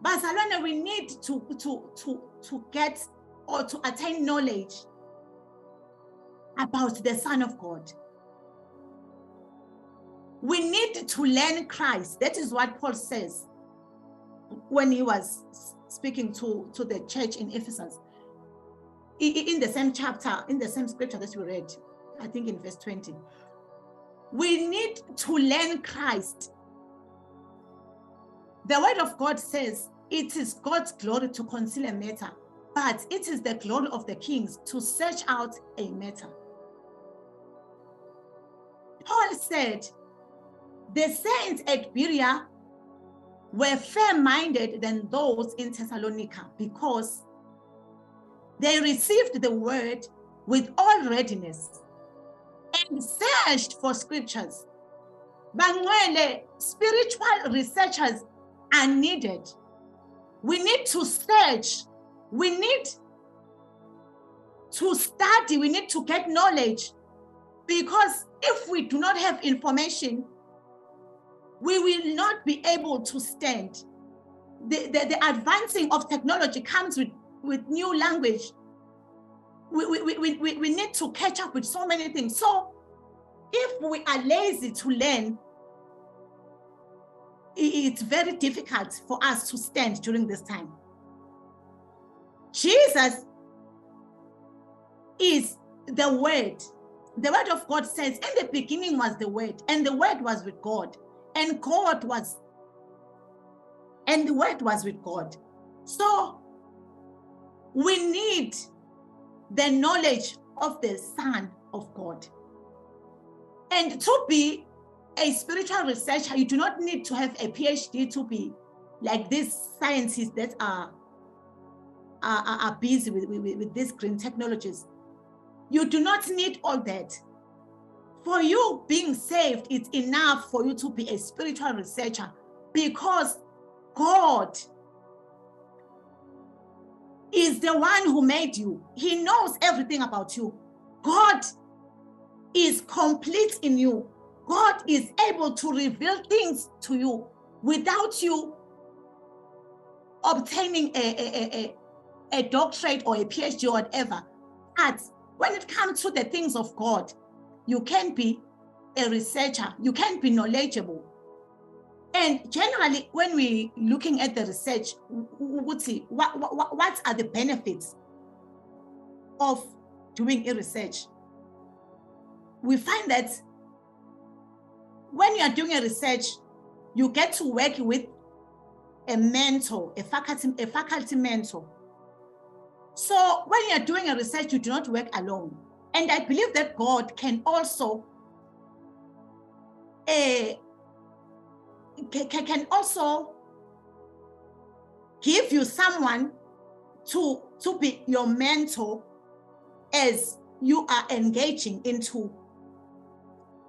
Speaker 1: Barcelona, we need to get or to attain knowledge about the Son of God. We need to learn Christ. That is what Paul says when he was speaking to the church in Ephesus. In the same chapter, in the same scripture that we read, I think in verse 20. We need to learn Christ. The word of God says it is God's glory to conceal a matter, but it is the glory of the kings to search out a matter. Paul said, the saints at Berea were fair-minded than those in Thessalonica, because they received the word with all readiness and searched for scriptures. Bangwele, spiritual researchers are needed. We need to search. We need to study. We need to get knowledge. Because if we do not have information, we will not be able to stand. The advancing of technology comes with new language. we need to catch up with so many things. So if we are lazy to learn, it's very difficult for us to stand during this time. Jesus is the Word. The Word of God says, in the beginning was the Word, and the Word was with God, and the Word was with God. So we need the knowledge of the Son of God. And to be a spiritual researcher, you do not need to have a PhD to be like these scientists that are busy with these green technologies. You do not need all that. For you being saved, it's enough for you to be a spiritual researcher, because God is the one who made you. He knows everything about you. God is complete in you. God is able to reveal things to you without you obtaining a doctorate or a PhD or whatever. But when it comes to the things of God, you can be a researcher, you can be knowledgeable. And generally, when we're looking at the research, we would see what are the benefits of doing a research. We find that when you are doing a research, you get to work with a mentor, a faculty mentor. So when you're doing a research, you do not work alone. And I believe that God can also give you someone to be your mentor as you are engaging into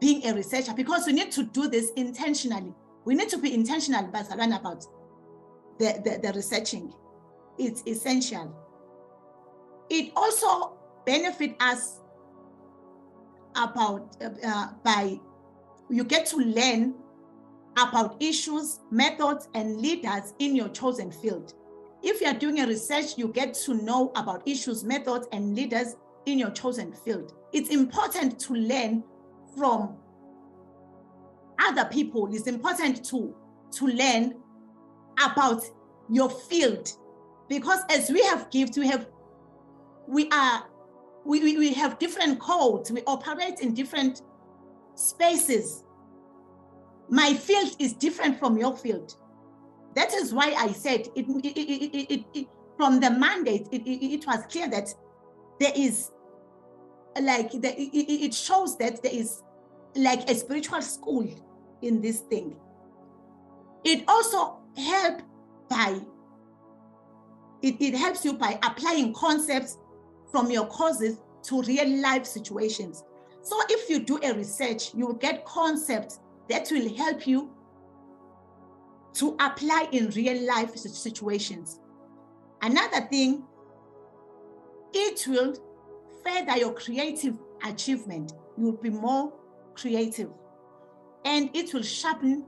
Speaker 1: being a researcher, because we need to do this intentionally. We need to be intentional, Bazalwane, about the researching. It's essential. It also benefits us about by you get to learn about issues, methods, and leaders in your chosen field. If you are doing a research, you get to know about issues, methods, and leaders in your chosen field. It's important to learn from other people. It's important to learn about your field, because as we have gifts, we have different codes. We operate in different spaces. My field is different from your field. That is why I said from the mandate, it was clear that there is like it shows that there is like a spiritual school in this thing. It also helps you by applying concepts from your courses to real life situations. So if you do a research, you will get concepts that will help you to apply in real life situations. Another thing, it will further your creative achievement. You will be more creative, and it will sharpen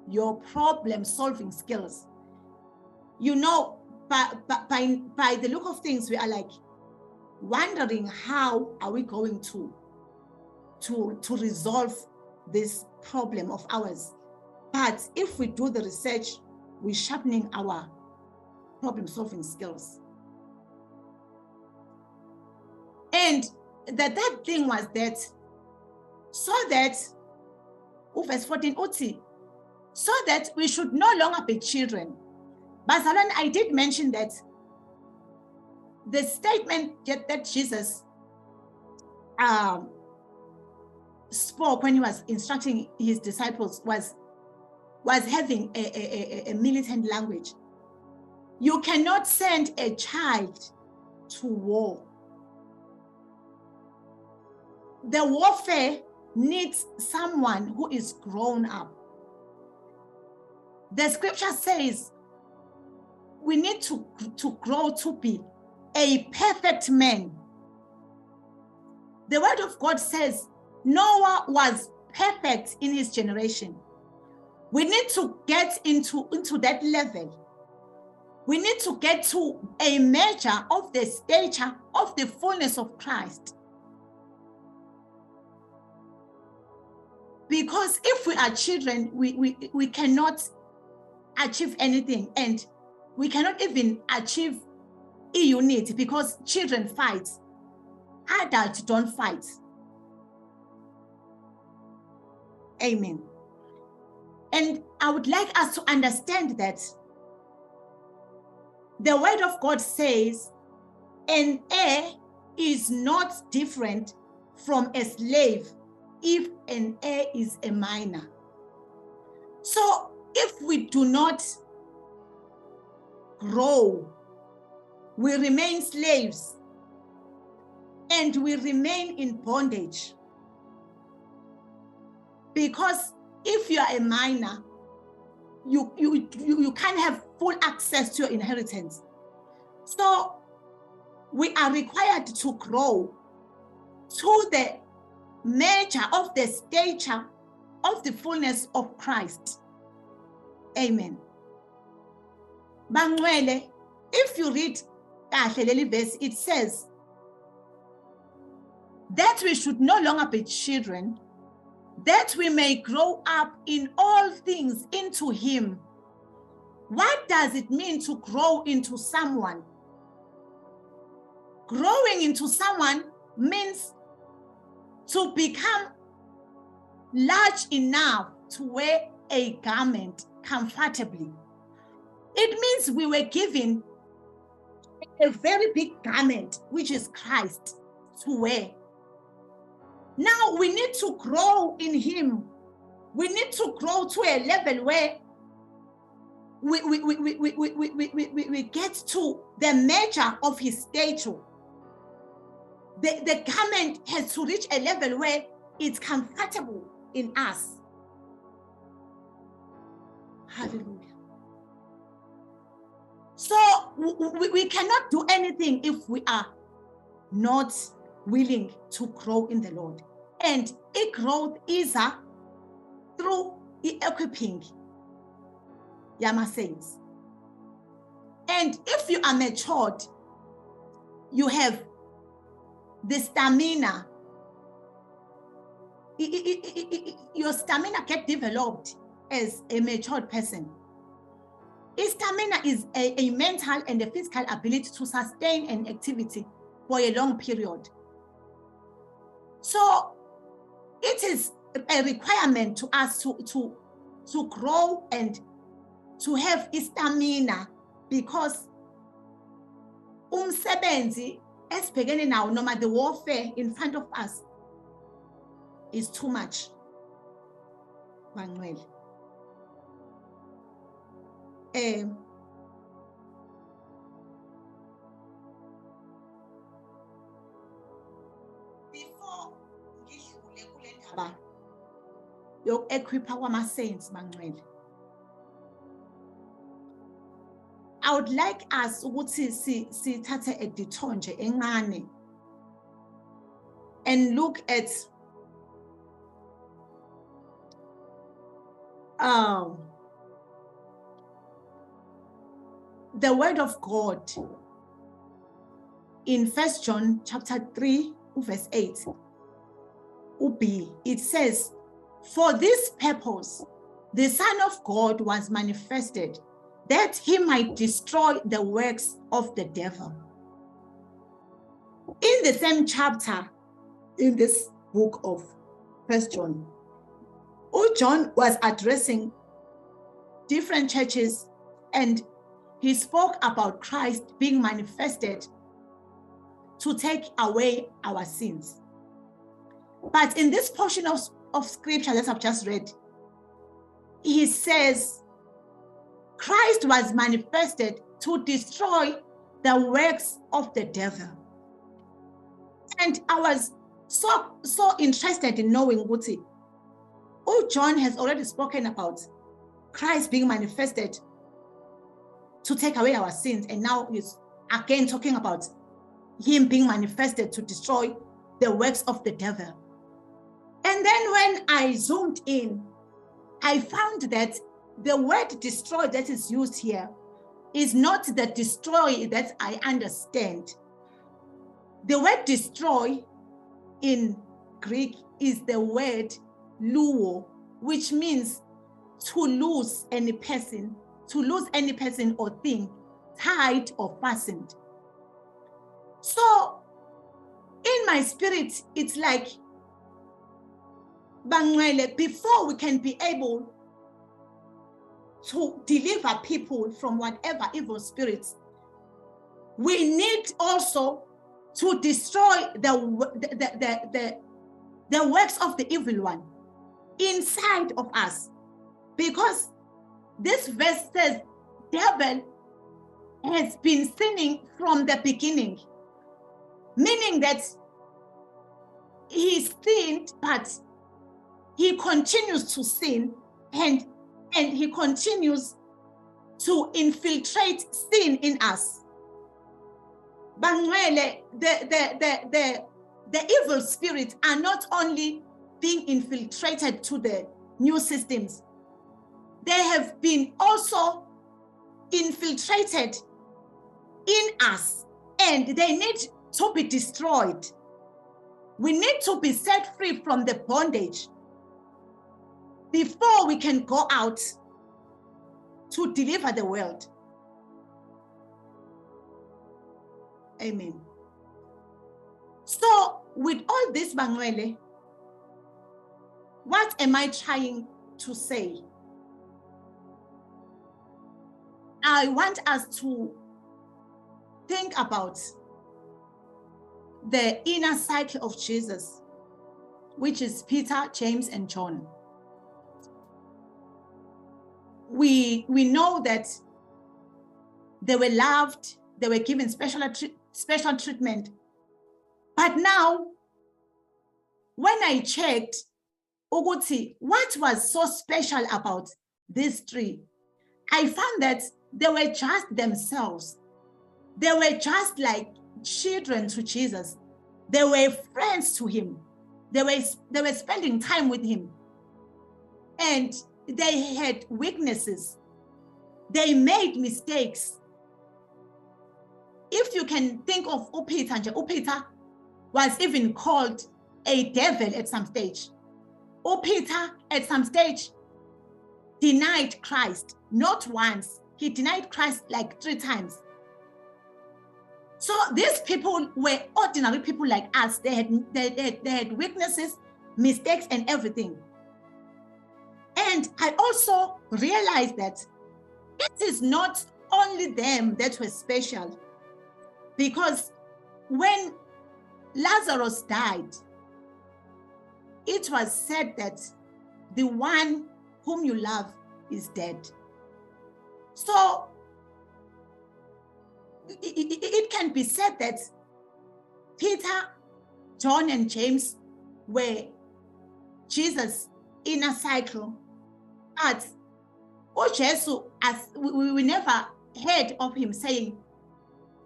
Speaker 1: your problem-solving skills. You know, by the look of things, we are like wondering how are we going to resolve this problem of ours. But if we do the research, we're sharpening our problem-solving skills. And the third thing was that, so that, verse 14, so that we should no longer be children. Bazalwane, I did mention that the statement that Jesus spoke when he was instructing his disciples was having a militant language. You cannot send a child to war. The warfare needs someone who is grown up. The scripture says we need to grow to be a perfect man. The word of God says Noah was perfect in his generation. We need to get into that level We need to get to a measure of the stature of the fullness of Christ. Because if we are children, we cannot achieve anything, and we cannot even achieve unity, because children fight. Adults don't fight. Amen. And I would like us to understand that the word of God says an heir is not different from a slave if an heir is a minor. So if we do not grow, we remain slaves and we remain in bondage. Because if you are a minor, you can't have full access to your inheritance. So we are required to grow to the measure of the stature of the fullness of Christ. Amen. Bangwele, if you read kahle verse, it says that we should no longer be children, that we may grow up in all things into him. What does it mean to grow into someone? Growing into someone means to become large enough to wear a garment comfortably. It means we were given a very big garment, which is Christ, to wear. Now we need to grow in him. We need to grow to a level where we get to the measure of his stature. The garment has to reach a level where it's comfortable in us. Hallelujah. So we cannot do anything if we are not willing to grow in the Lord. And a growth is through the equipping Yama saints. And if you are matured, you have the stamina. Your stamina gets developed as a matured person. Stamina is a mental and a physical ability to sustain an activity for a long period. So it is a requirement to us to grow and to have stamina, because umsebenzi esibhekene nawo, noma the warfare in front of us, is too much. Manuel. Before ngidlule kule ndaba yoku-equipa kwama-saints bangcwele, I would like us ukuthi sithathe a detour nje encane and look at the word of God in 1 John chapter 3 verse 8. It says, "For this purpose the Son of God was manifested, that he might destroy the works of the devil." In the same chapter, in this book of 1 John, John was addressing different churches, and he spoke about Christ being manifested to take away our sins. But in this portion of scripture that I've just read, he says, Christ was manifested to destroy the works of the devil. And I was so interested in knowing what John has already spoken about Christ being manifested to take away our sins, and now he's again talking about him being manifested to destroy the works of the devil. And then when I zoomed in, I found that the word destroy that is used here is not the destroy that I understand. The word destroy in Greek is the word luo, which means to lose any person or thing, tied or fastened. So in my spirit, it's like, Bangwele, before we can be able to deliver people from whatever evil spirits, we need also to destroy the works of the evil one inside of us. Because this verse says, devil has been sinning from the beginning, meaning that he sinned, but he continues to sin, and he continues to infiltrate sin in us. Bangwele, the evil spirits are not only being infiltrated to the new systems, they have been also infiltrated in us, and they need to be destroyed. We need to be set free from the bondage before we can go out to deliver the world. Amen. So with all this, Bangwele, what am I trying to say? I want us to think about the inner cycle of Jesus, which is Peter, James, and John. We know that they were loved, they were given special treatment. But now, when I checked, Uguti, what was so special about these three? I found that they were just themselves. They were just like children to Jesus. They were friends to him. They were spending time with him. And they had weaknesses. They made mistakes. If you can think of Upita was even called a devil at some stage. Upita at some stage denied Christ, not once. He denied Christ like 3 times. So these people were ordinary people like us. They had weaknesses, mistakes, and everything. And I also realized that it is not only them that were special, because when Lazarus died, it was said that the one whom you love is dead. So it can be said that Peter, John, and James were Jesus' inner cycle. But Jesus, as we never heard of him saying,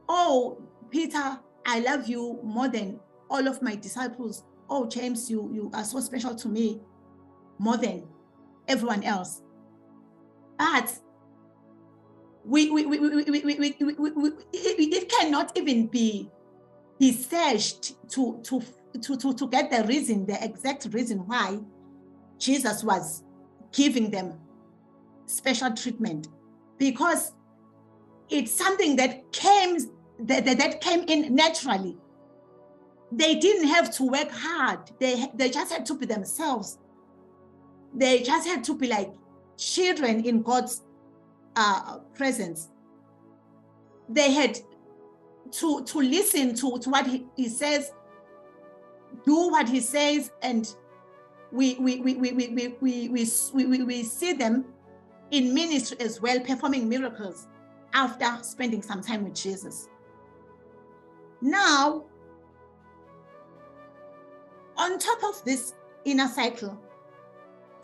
Speaker 1: "Oh, Peter, I love you more than all of my disciples. Oh, James, you are so special to me more than everyone else." But it cannot even be searched to get the reason, the exact reason why Jesus was giving them special treatment, because it's something that came in naturally. They didn't have to work hard. They just had to be themselves. They just had to be like children in God's presence. They had to listen to what he says, do what he says, and we see them in ministry as well, performing miracles after spending some time with Jesus. Now, on top of this inner cycle,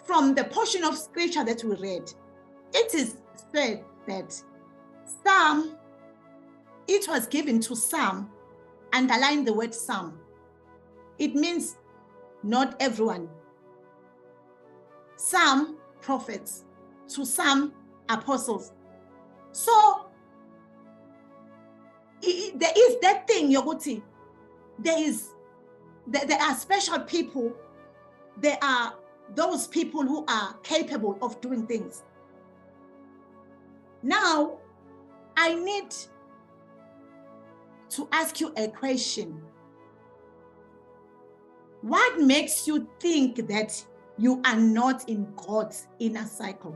Speaker 1: from the portion of scripture that we read, it is said that it was given to some, underline the word some. It means not everyone. Some prophets, to some apostles. So there is that thing, Yoguti. There are special people. There are those people who are capable of doing things. Now, I need to ask you a question. What makes you think that you are not in God's inner cycle?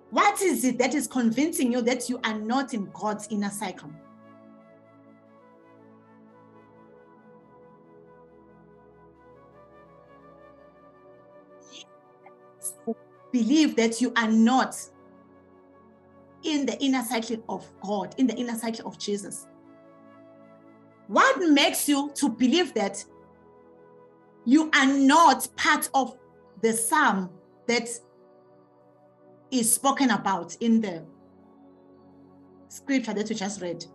Speaker 1: What is it that is convincing you that you are not in God's inner cycle? Believe that you are not in the inner cycle of God, in the inner cycle of Jesus. What makes you to believe that you are not part of the psalm that is spoken about in the scripture that we just read?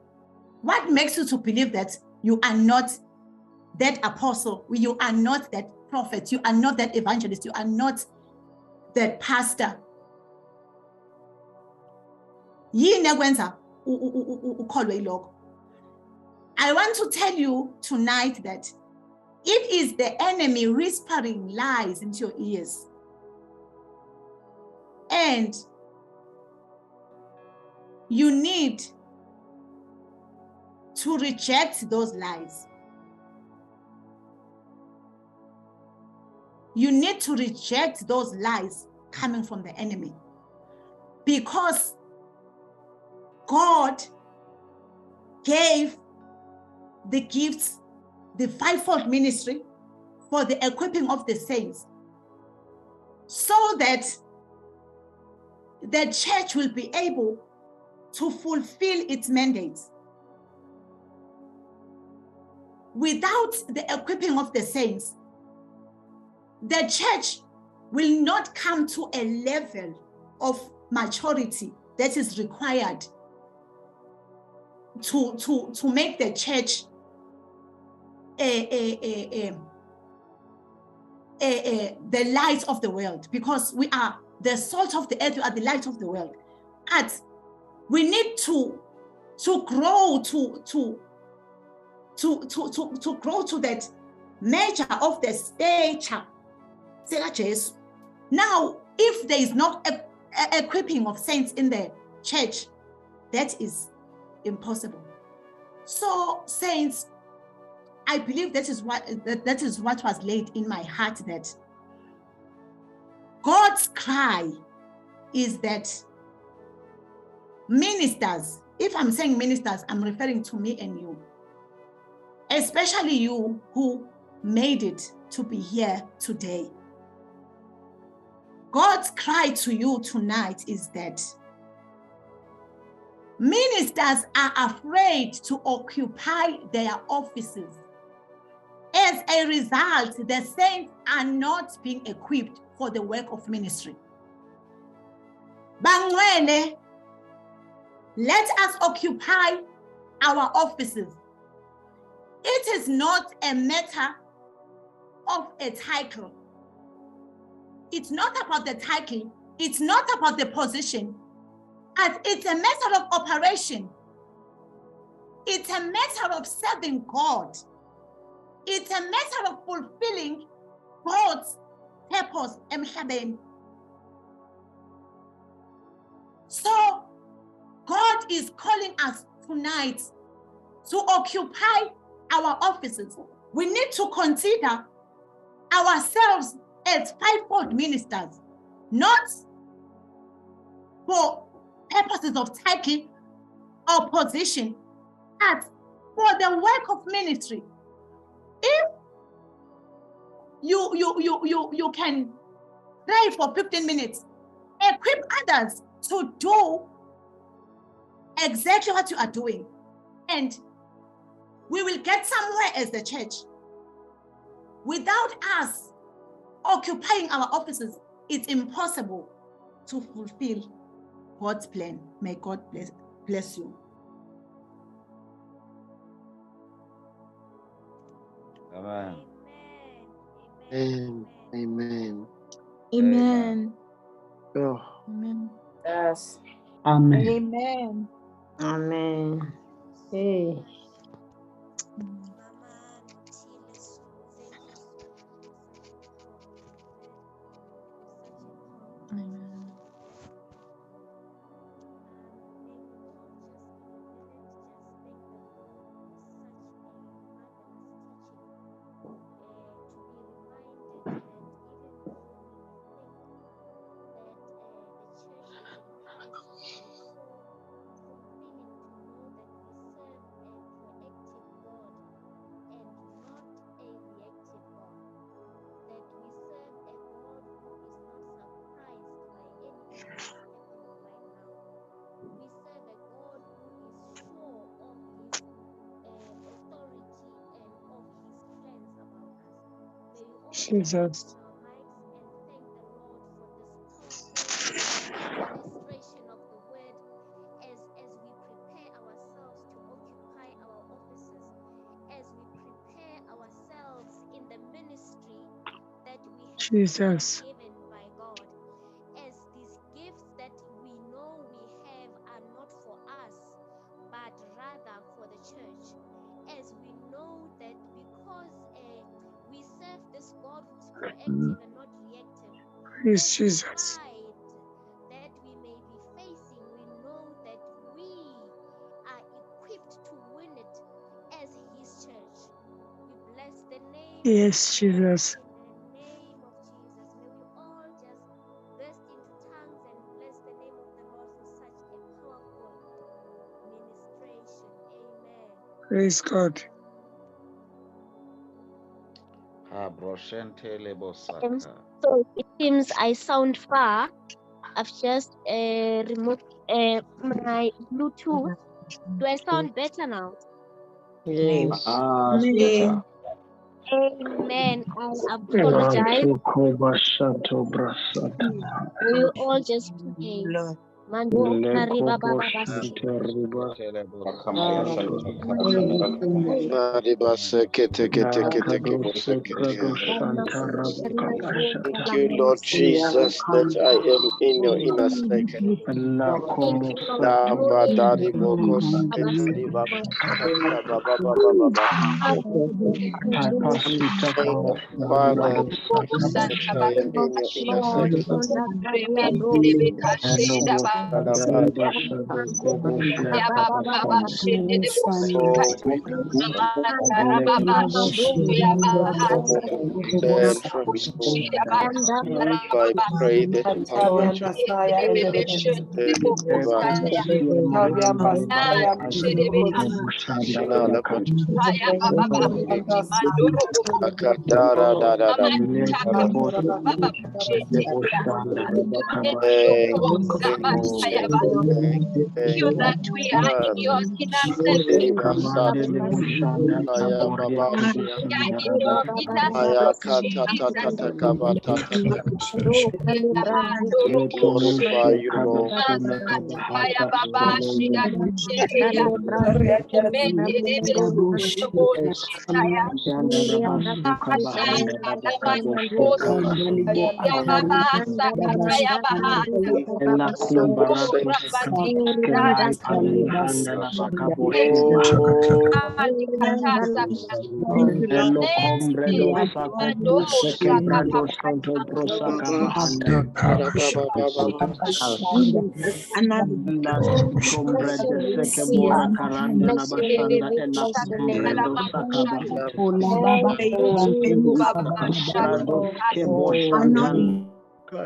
Speaker 1: What makes you to believe that you are not that apostle, you are not that prophet, you are not that evangelist, you are not that pastor? I want to tell you tonight that it is the enemy whispering lies into your ears. And you need to reject those lies. You need to reject those lies coming from the enemy, because God gave the gifts, the fivefold ministry, for the equipping of the saints, so that the church will be able to fulfill its mandates. Without the equipping of the saints, the church will not come to a level of maturity that is required to make the church the light of the world, because we are the salt of the earth, we are the light of the world. And we need to grow to grow to that measure of the stature. Now, if there is not a equipping of saints in the church, that is impossible. So, saints, I believe that is what was laid in my heart, that God's cry is that ministers, if I'm saying ministers, I'm referring to me and you, especially you who made it to be here today. God's cry to you tonight is that ministers are afraid to occupy their offices. As a result, the saints are not being equipped for the work of ministry. Bangwele, let us occupy our offices. It is not a matter of a title. It's not about the title. It's not about the position. And it's a matter of operation. It's a matter of serving God. It's a matter of fulfilling God's purpose emhlabeni. So God is calling us tonight to occupy our offices. We need to consider ourselves as fivefold ministers, not for purposes of title or position, but for the work of ministry. If you can pray for 15 minutes, equip others to do exactly what you are doing, and we will get somewhere as the church. Without us occupying our offices, it's impossible to fulfill God's plan. May God bless you.
Speaker 3: Amen.
Speaker 5: Amen. Amen.
Speaker 6: Amen.
Speaker 5: Oh,
Speaker 6: Amen.
Speaker 2: Yes.
Speaker 7: Amen.
Speaker 6: Amen.
Speaker 5: Amen. Hey.
Speaker 6: Jesus.
Speaker 7: Administration of the word as we prepare ourselves to occupy our offices, as we prepare ourselves in the ministry that we have
Speaker 6: Jesus.
Speaker 7: been given by God, as these gifts that we know we have are not for us, but rather for the church, as we know that because we serve this God who is proactive and not reactive,
Speaker 6: Praise
Speaker 7: every
Speaker 6: Jesus.
Speaker 7: fight that we may be facing, we know that we are equipped to win it as His church. We bless the name
Speaker 6: Yes,
Speaker 7: of
Speaker 6: Jesus.
Speaker 7: in the name of Jesus. May we all just burst into tongues and bless the name of the Lord for such a powerful ministration. Amen.
Speaker 6: Praise God.
Speaker 7: So it seems I sound far. I've just removed my Bluetooth. Do I sound better now?
Speaker 5: Yes.
Speaker 1: Amen.
Speaker 7: Amen. I apologize. We will all just pray. Mando kariba baba basi.
Speaker 3: Thank you, Lord Jesus, that I am in your inner circle. Father, that I am in your inner circle. Learn from you. I pray that
Speaker 7: That we are in your inner circle.
Speaker 3: glorify you, Lord.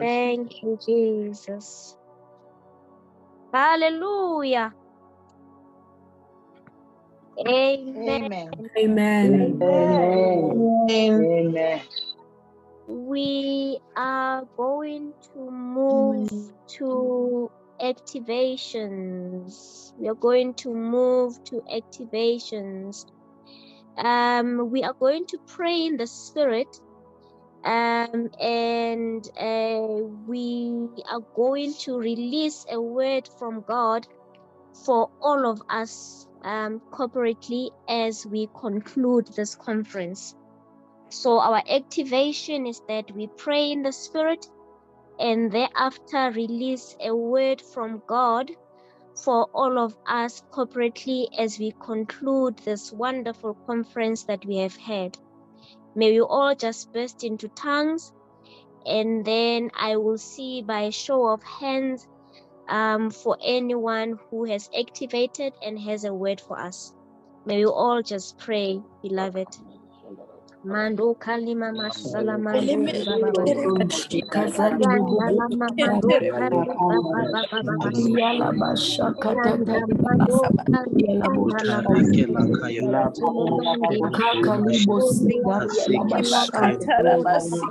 Speaker 7: Thank you, Jesus. Hallelujah. Amen.
Speaker 1: Amen.
Speaker 5: Amen.
Speaker 7: We are going to move to activations. We are going to move to activations. We are going to pray in the spirit. And we are going to release a word from God for all of us corporately as we conclude this conference. So our activation is that we pray in the spirit and thereafter release a word from God for all of us corporately as we conclude this wonderful conference that we have had. May we all just burst into tongues, and then I will see by show of hands for anyone who has activated and has a word for us. May we all just pray, beloved. Mando kalima masala mando riba baba. Yanda lama mando kari baba baba baba. Yanda mando kari yanda lama. Telemande shori yanda lama kura kari akaterebo.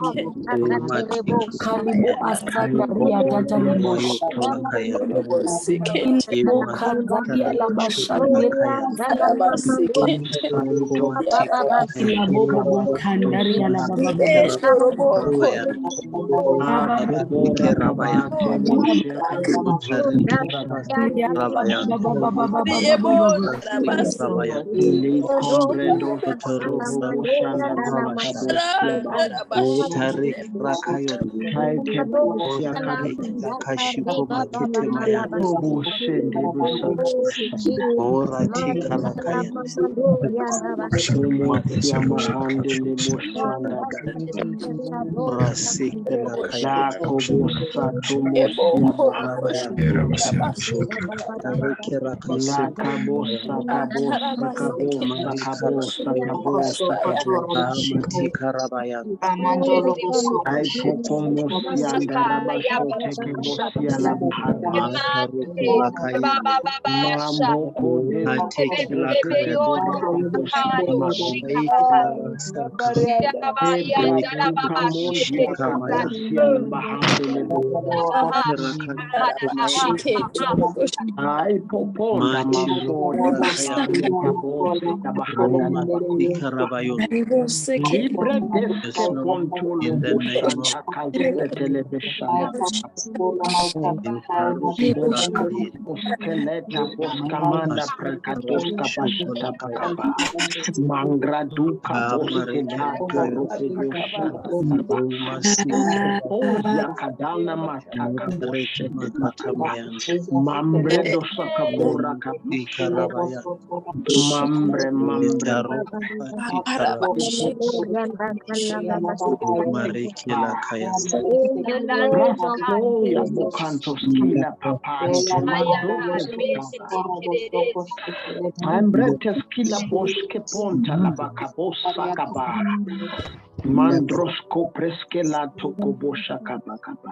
Speaker 6: Mandrosco preske la tokobo shakaba kaba.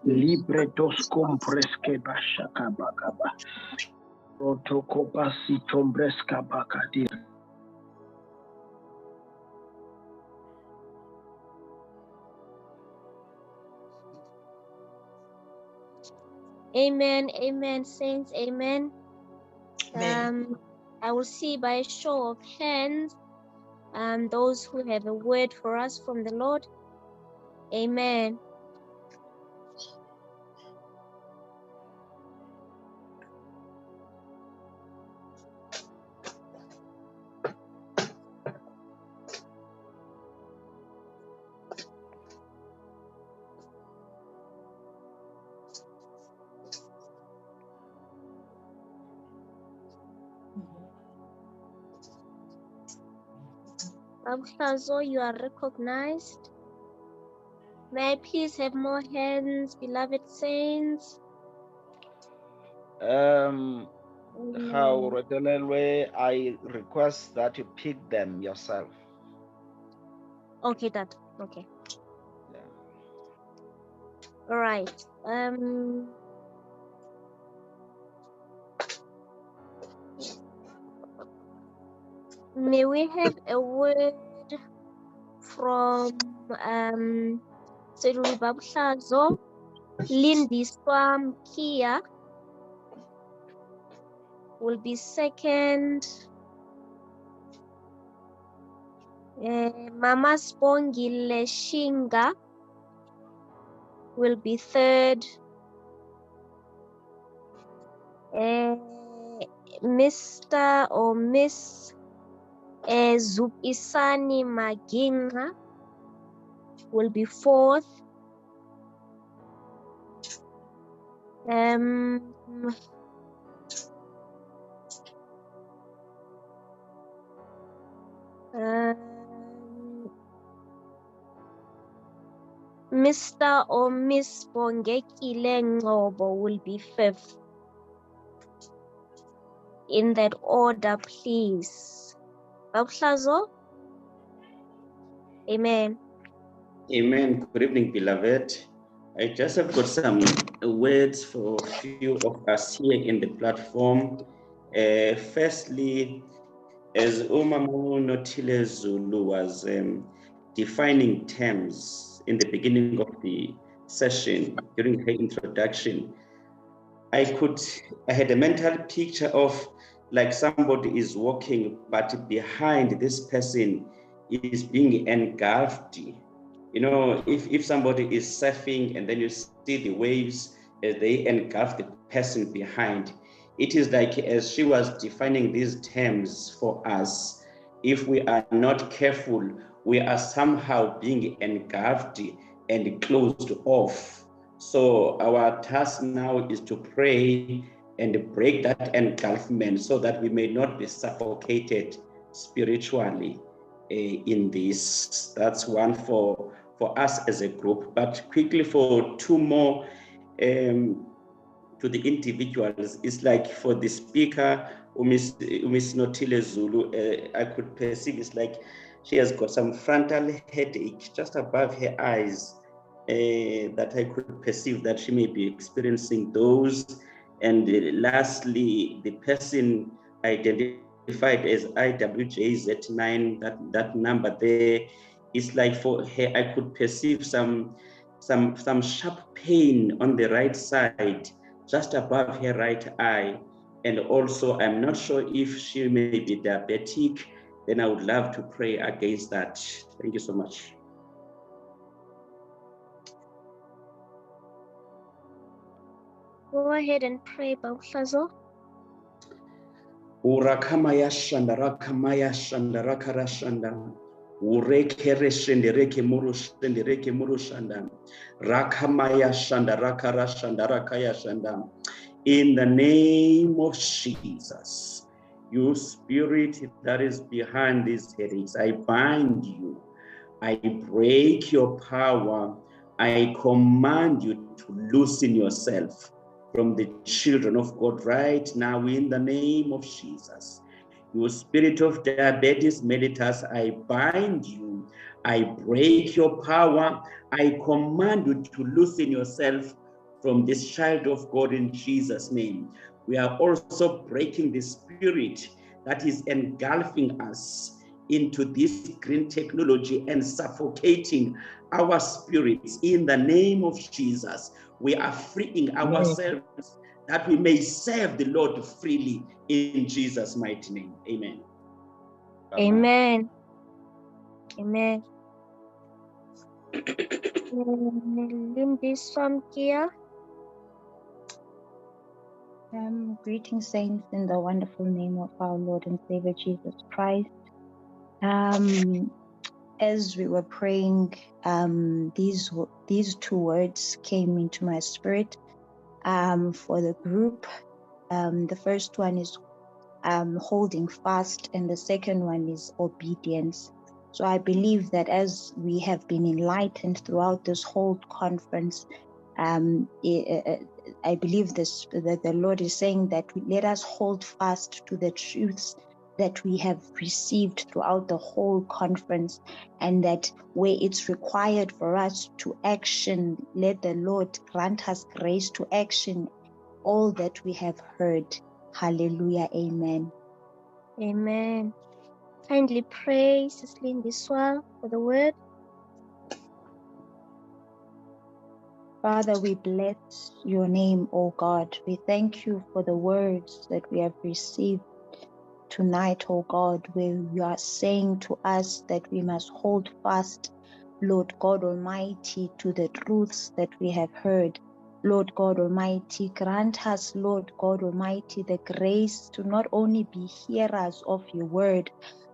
Speaker 6: Libre doscom preske bashakaba kaba. Rotokoba sitombreska bakadir.
Speaker 7: Amen, amen, saints, amen. I will see by a show of hands those who have a word for us from the Lord. Amen. Abhazo, you are recognized. May I please have more hands, beloved saints?
Speaker 3: How Redelelwe, I request that you pick them yourself.
Speaker 7: Okay, that okay.
Speaker 3: Yeah.
Speaker 7: All right. May we have a word from Zulu Babhazo, Lindy Swam Kia will be second. Mama Spongi Leshinga will be third. Mr. or Miss Zupisani Maginga will be fourth. Mr. or Miss Bongekile Ngobo will be fifth. In that order, please. Babhlazo? Amen.
Speaker 8: Amen. Good evening, beloved. I just have got some words for a few of us here in the platform. Firstly, as Umamu Nothile Zulu was defining terms in the beginning of the session during her introduction, I had a mental picture of like somebody is walking, but behind this person is being engulfed. You know, if somebody is surfing and then you see the waves as they engulf the person behind, it is like as she was defining these terms for us, if we are not careful, we are somehow being engulfed and closed off. So our task now is to pray and break that engulfment so that we may not be suffocated spiritually in this. That's one for us as a group. But quickly for two more to the individuals, it's like for the speaker, Miss Nothile Zulu, I could perceive it's like she has got some frontal headache just above her eyes. That I could perceive that she may be experiencing those. And lastly, the person identified as IWJZ9, that number there, is like for her, I could perceive some sharp pain on the right side, just above her right eye. And also, I'm not sure if she may be diabetic. Then I would love to pray against that. Thank you so much.
Speaker 7: Go ahead and pray, Babhlazo.
Speaker 8: Urakamaya shanda rakamaya shanda rakarashanda. Urekere shende reke muru shanda. Rakamaya shanda rakarashanda rakaya shanda. In the name of Jesus, you spirit that is behind these headaches, I bind you. I break your power. I command you to loosen yourself from the children of God right now in the name of Jesus. You spirit of diabetes mellitus, I bind you. I break your power. I command you to loosen yourself from this child of God in Jesus' name. We are also breaking the spirit that is engulfing us into this green technology and suffocating our spirits in the name of Jesus. We are freeing ourselves that we may serve the Lord freely in Jesus' mighty name. Amen.
Speaker 7: Amen. Amen. Lindy Swamkia.
Speaker 9: Greeting saints in the wonderful name of our Lord and Savior Jesus Christ. As we were praying, these two words came into my spirit for the group. The first one is holding fast, and the second one is obedience. So I believe that as we have been enlightened throughout this whole conference, I believe that the Lord is saying that let us hold fast to the truths that we have received throughout the whole conference, and that where it's required for us to action, let the Lord grant us grace to action all that we have heard. Hallelujah. Amen.
Speaker 7: Amen. Kindly pray, Sister Lindy Swam, for the word.
Speaker 9: Father, we bless your name, O God. We thank you for the words that we have received tonight, O God, where you are saying to us that we must hold fast, Lord God Almighty, to the truths that we have heard. Lord God Almighty, grant us, Lord God Almighty, the grace to not only be hearers of your word,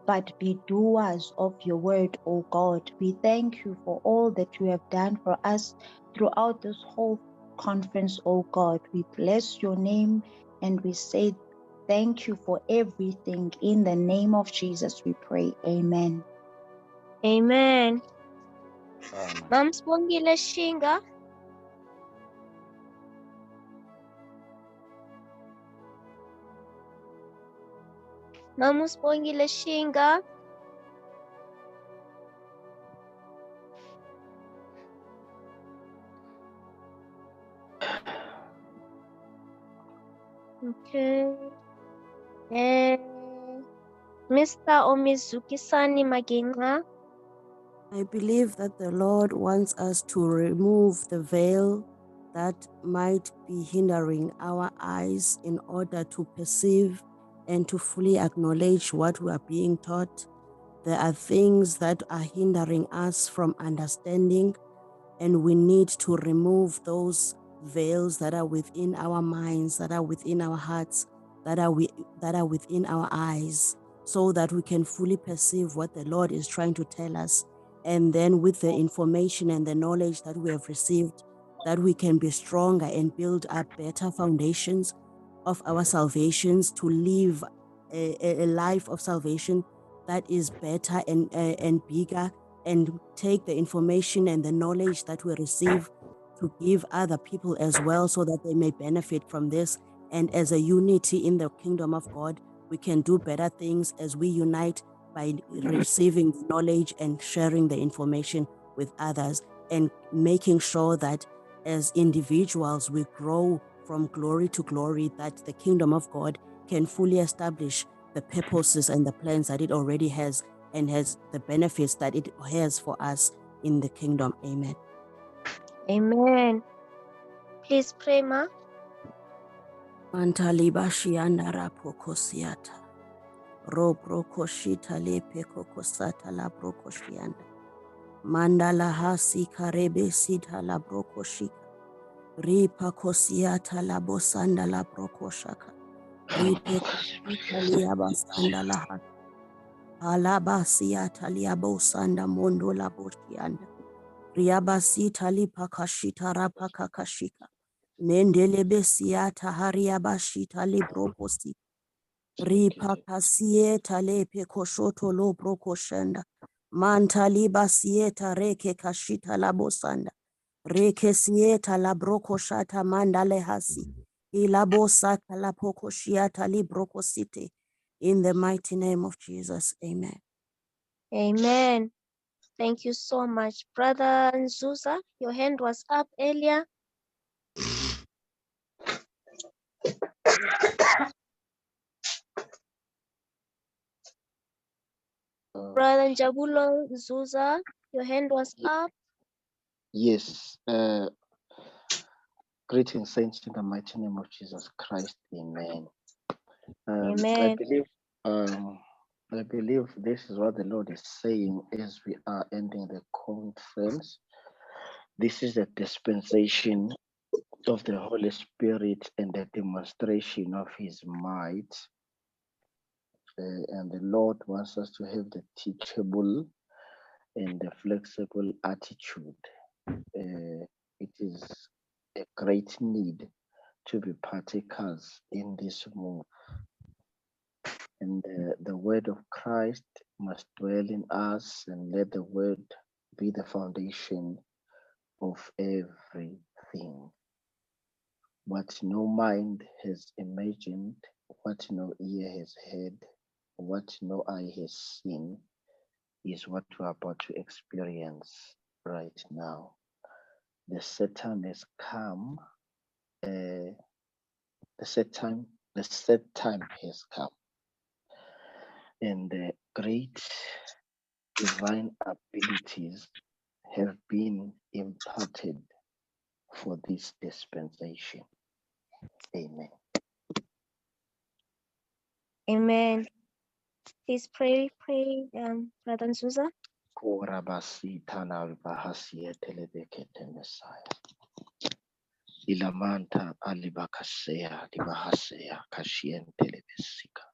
Speaker 9: but be doers of your word, O God. We thank you for all that you have done for us throughout this whole conference, O God. We bless your name and we say thank you for everything. In the name of Jesus, we pray. Amen.
Speaker 7: Amen.
Speaker 3: Amen.
Speaker 7: Mam Sibongile Shinga. Mam Sibongile Shinga. Okay. Mr. or Miss Zukisani Maginga.
Speaker 10: I believe that the Lord wants us to remove the veil that might be hindering our eyes in order to perceive and to fully acknowledge what we are being taught. There are things that are hindering us from understanding, and we need to remove those veils that are within our minds, that are within our hearts, that are within our eyes, so that we can fully perceive what the Lord is trying to tell us. And then with the information and the knowledge that we have received, that we can be stronger and build up better foundations of our salvations to live a life of salvation that is better and bigger, and take the information and the knowledge that we receive to give other people as well, so that they may benefit from this. And as a unity in the kingdom of God, we can do better things as we unite by receiving knowledge and sharing the information with others, and making sure that as individuals we grow from glory to glory, that the kingdom of God can fully establish the purposes and the plans that it already has, and has the benefits that it has for us in the kingdom. Amen.
Speaker 7: Amen. Please pray, Ma.
Speaker 10: Mantalibashi pokosiata. Robrokoshita lepe kokosata la brokoshianda. Mandala hasi karebe sita la brokoshika. Ripa kosiata la bosanda la brokoshaka. Ripe kosita liabasanda la hata. Alabasiata liabosanda mondo la boshianda. Riabasita lipakashita rapakakashika. Mendelebesiata hariabashita librokosi. Ripakasieta lepe koshoto lo brokoshenda. Manta libasieta reke kashita labosanda. Reke sieta la brokoshata mandale hasi. Ilabosata la pokoshiata librokosite. In the mighty name of Jesus, amen.
Speaker 7: Amen. Thank you so much. Brother Nzuza, your hand was up earlier. Brother Njabulo Nzuza, your hand was up.
Speaker 6: Yes. Greetings, saints, in the mighty name of Jesus Christ. Amen.
Speaker 7: Amen.
Speaker 6: I believe this is what the Lord is saying as we are ending the conference. This is a dispensation of the Holy Spirit and the demonstration of His might. And the Lord wants us to have the teachable and the flexible attitude. It is a great need to be partakers in this move. And the word of Christ must dwell in us, and let the word be the foundation of everything. What no mind has imagined, what no ear has heard, what no eye has seen, is what we're about to experience right now. The set time has come. The set time has come, and the great divine abilities have been imparted for this dispensation. Amen.
Speaker 7: Amen. Please pray, Brother Nzuza.
Speaker 6: Ilamanta alibakasea libahasea kashien telebesika.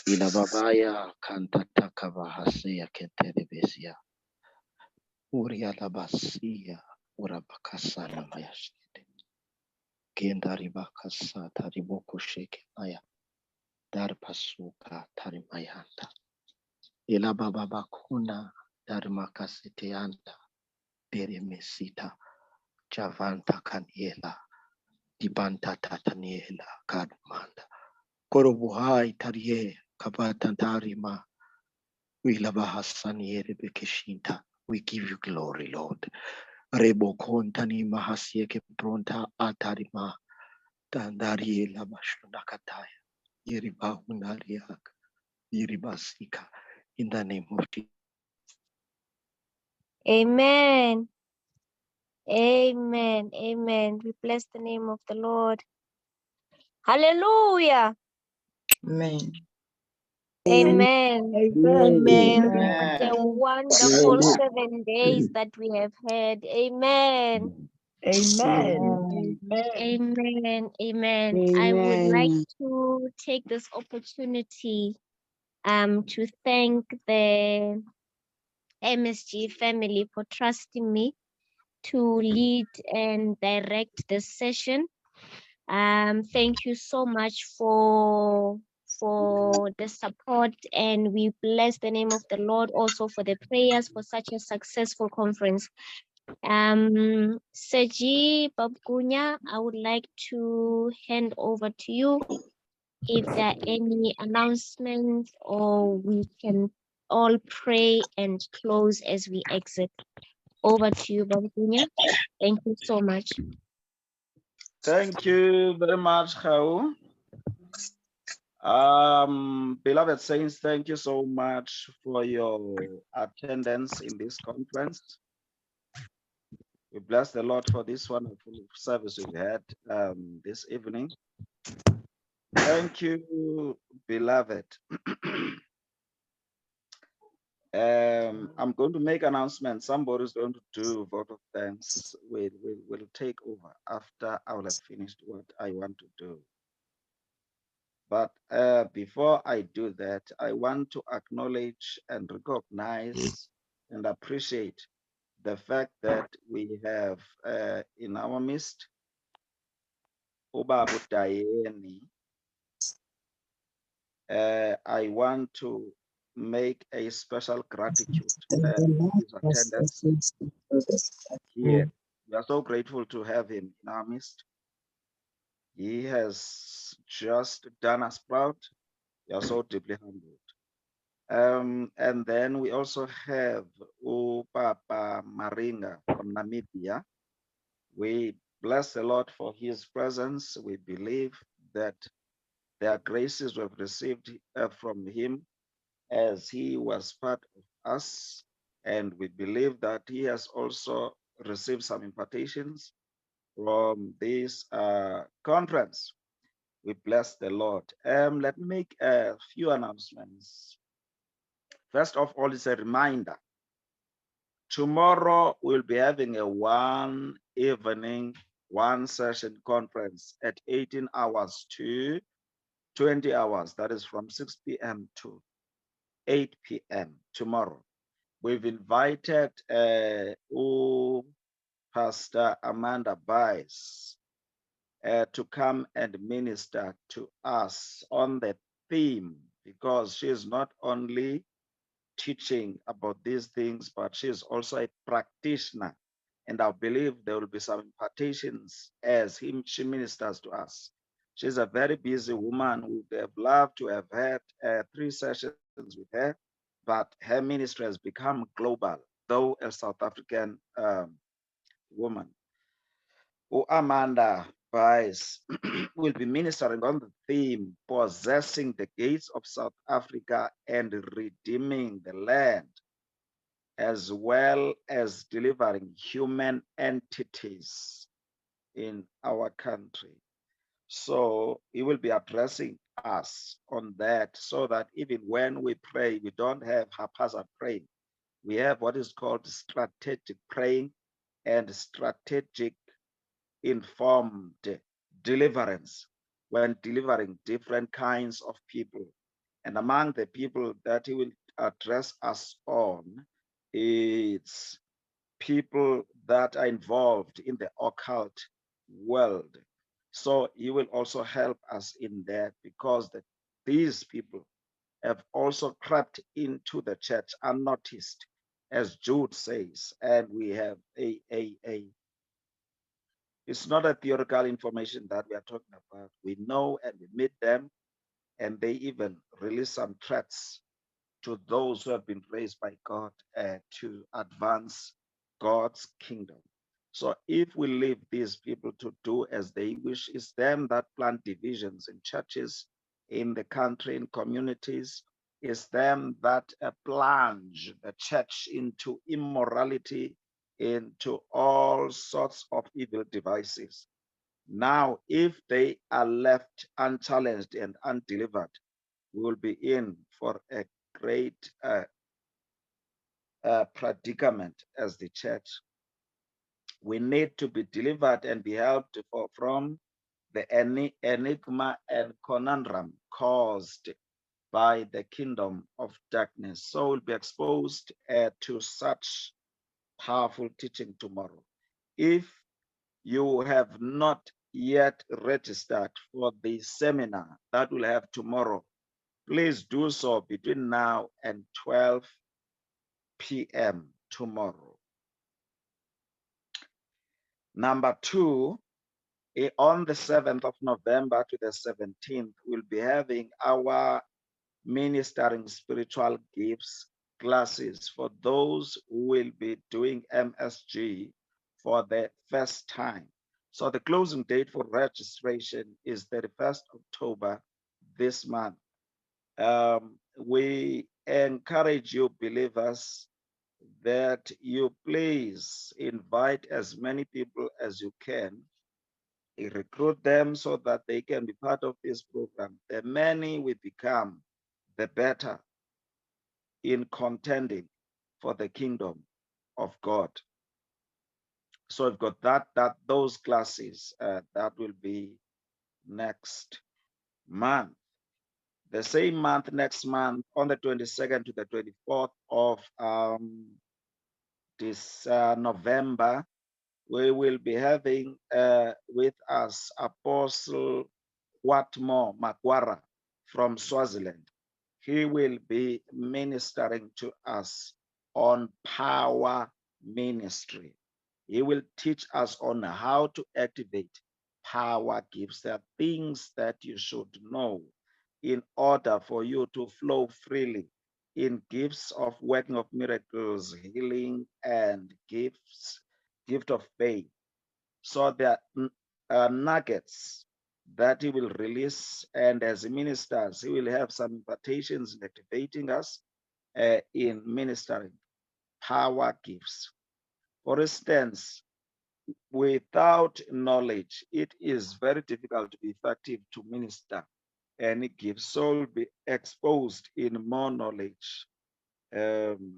Speaker 6: Ilababaya kantataka bahasea ketelebesia. Uria labasia urabakasana mayashite. Kenda ribakasa tariboko sheke maya. Darpasuka tarimayanta. Ilabababakuna Dharmakasiteanta Deremesita Javanta Kaniela Dibanta Tataniela Kadmanda Korobuhai Tarie Kabatantarima Wilabahasaniere Bekeshinta. We give you glory, Lord. Rebo Kontani Mahasieke Pronta Atarima Dandari Lamashunakataya Yeriba Hunariak Yeribasika in the name of Jesus.
Speaker 7: Amen. Amen. Amen. We bless the name of the Lord. Hallelujah.
Speaker 11: Amen.
Speaker 7: Amen.
Speaker 5: Amen.
Speaker 7: What a wonderful 7 days that we have had. Amen.
Speaker 5: Amen.
Speaker 7: Amen. Amen. I would like to take this opportunity to thank the MSG family for trusting me to lead and direct this session. Thank you so much for the support, and we bless the name of the Lord also for the prayers for such a successful conference. Seji Babgunya, I would like to hand over to you if there are any announcements, or we can all pray and close as we exit. Over to you, Babgunya. Thank you so much.
Speaker 3: Thank you very much, Khao. Beloved saints, thank you so much for your attendance in this conference. We bless the Lord for this wonderful service we've had this evening. Thank you, beloved. I'm going to make announcements. Somebody's going to do vote of thanks. We'll take over after I will have finished what I want to do. But before I do that, I want to acknowledge and recognize and appreciate the fact that we have in our midst Ubabu Dayeni. I want to make a special gratitude for his attendance here. We are so grateful to have him in our midst. He has just done us proud. We are so deeply humbled. And then we also have Papa Maringa from Namibia. We bless the Lord for his presence. We believe that their graces we have received from him as he was part of us. And we believe that he has also received some impartations from this conference. We bless the Lord. Let me make a few announcements. First of all, it's a reminder. Tomorrow we'll be having a one evening, one session conference at 18 hours to 20 hours. That is from 6 p.m. to 8 p.m. tomorrow. We've invited Pastor Amanda Bice to come and minister to us on the theme, because she is not only teaching about these things, but she is also a practitioner. And I believe there will be some impartations as she ministers to us. She's a very busy woman. We would have loved to have had 3 sessions with her, but her ministry has become global, though a South African woman. Amanda Bice will be ministering on the theme, possessing the gates of South Africa and redeeming the land, as well as delivering human entities in our country. So he will be addressing us on that, so that even when we pray, we don't have haphazard praying. We have what is called strategic praying and strategic informed deliverance when delivering different kinds of people. And among the people that he will address us on, it's people that are involved in the occult world. So he will also help us in that, because these people have also crept into the church unnoticed, as Jude says, and we have it's not a theoretical information that we are talking about. We know and we meet them, and they even release some threats to those who have been raised by God to advance God's kingdom. So if we leave these people to do as they wish, it's them that plant divisions in churches, in the country, in communities. It's them that plunge the church into immorality, into all sorts of evil devices. Now, if they are left unchallenged and undelivered, we will be in for a great predicament as the church. We need to be delivered and be helped from the enigma and conundrum caused by the kingdom of darkness. So we'll be exposed to such powerful teaching tomorrow. If you have not yet registered for the seminar that we'll have tomorrow, please do so between now and 12 p.m. tomorrow. Number two, on the 7th of November to the 17th, we'll be having our ministering spiritual gifts classes for those who will be doing MSG for the first time. So the closing date for registration is 31st October this month. We encourage you believers that you please invite as many people as you can, recruit them so that they can be part of this program. The many we become, the better in contending for the kingdom of God. So we've got those classes that will be next month. The same month, next month, on the 22nd to the 24th of this November, we will be having with us Apostle Watmo Makwara from Swaziland. He will be ministering to us on power ministry. He will teach us on how to activate power gifts. There are things that you should know in order for you to flow freely in gifts of working of miracles, healing, and gift of faith. So there are nuggets that he will release, and as he ministers, he will have some invitations in activating us in ministering power gifts. For instance, without knowledge, it is very difficult to be effective to minister any gift. So we'll be exposed in more knowledge regarding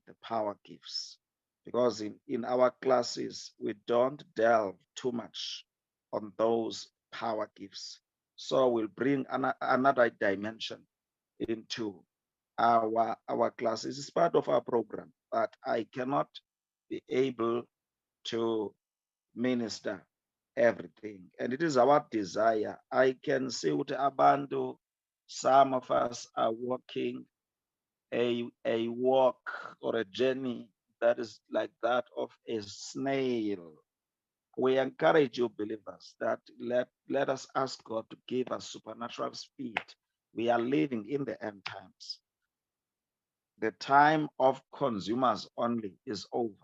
Speaker 3: the power gifts, because in our classes, we don't delve too much on those power gifts. So we'll bring another dimension into our classes. It's part of our program, but I cannot be able to minister everything. And it is our desire. I can see with Abandu, some of us are walking a walk or a journey that is like that of a snail. We encourage you, believers, that let us ask God to give us supernatural speed. We are living in the end times. The time of consumers only is over.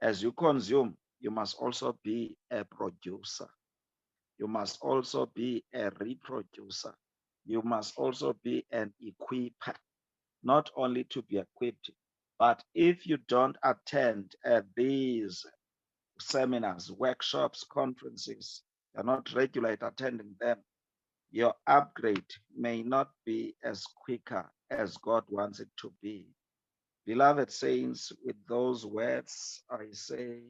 Speaker 3: As you consume, you must also be a producer. You must also be a reproducer. You must also be an equiper, not only to be equipped, but if you don't attend these seminars, workshops, conferences, you're not regular at attending them, your upgrade may not be as quicker as God wants it to be. Beloved saints, with those words, I say,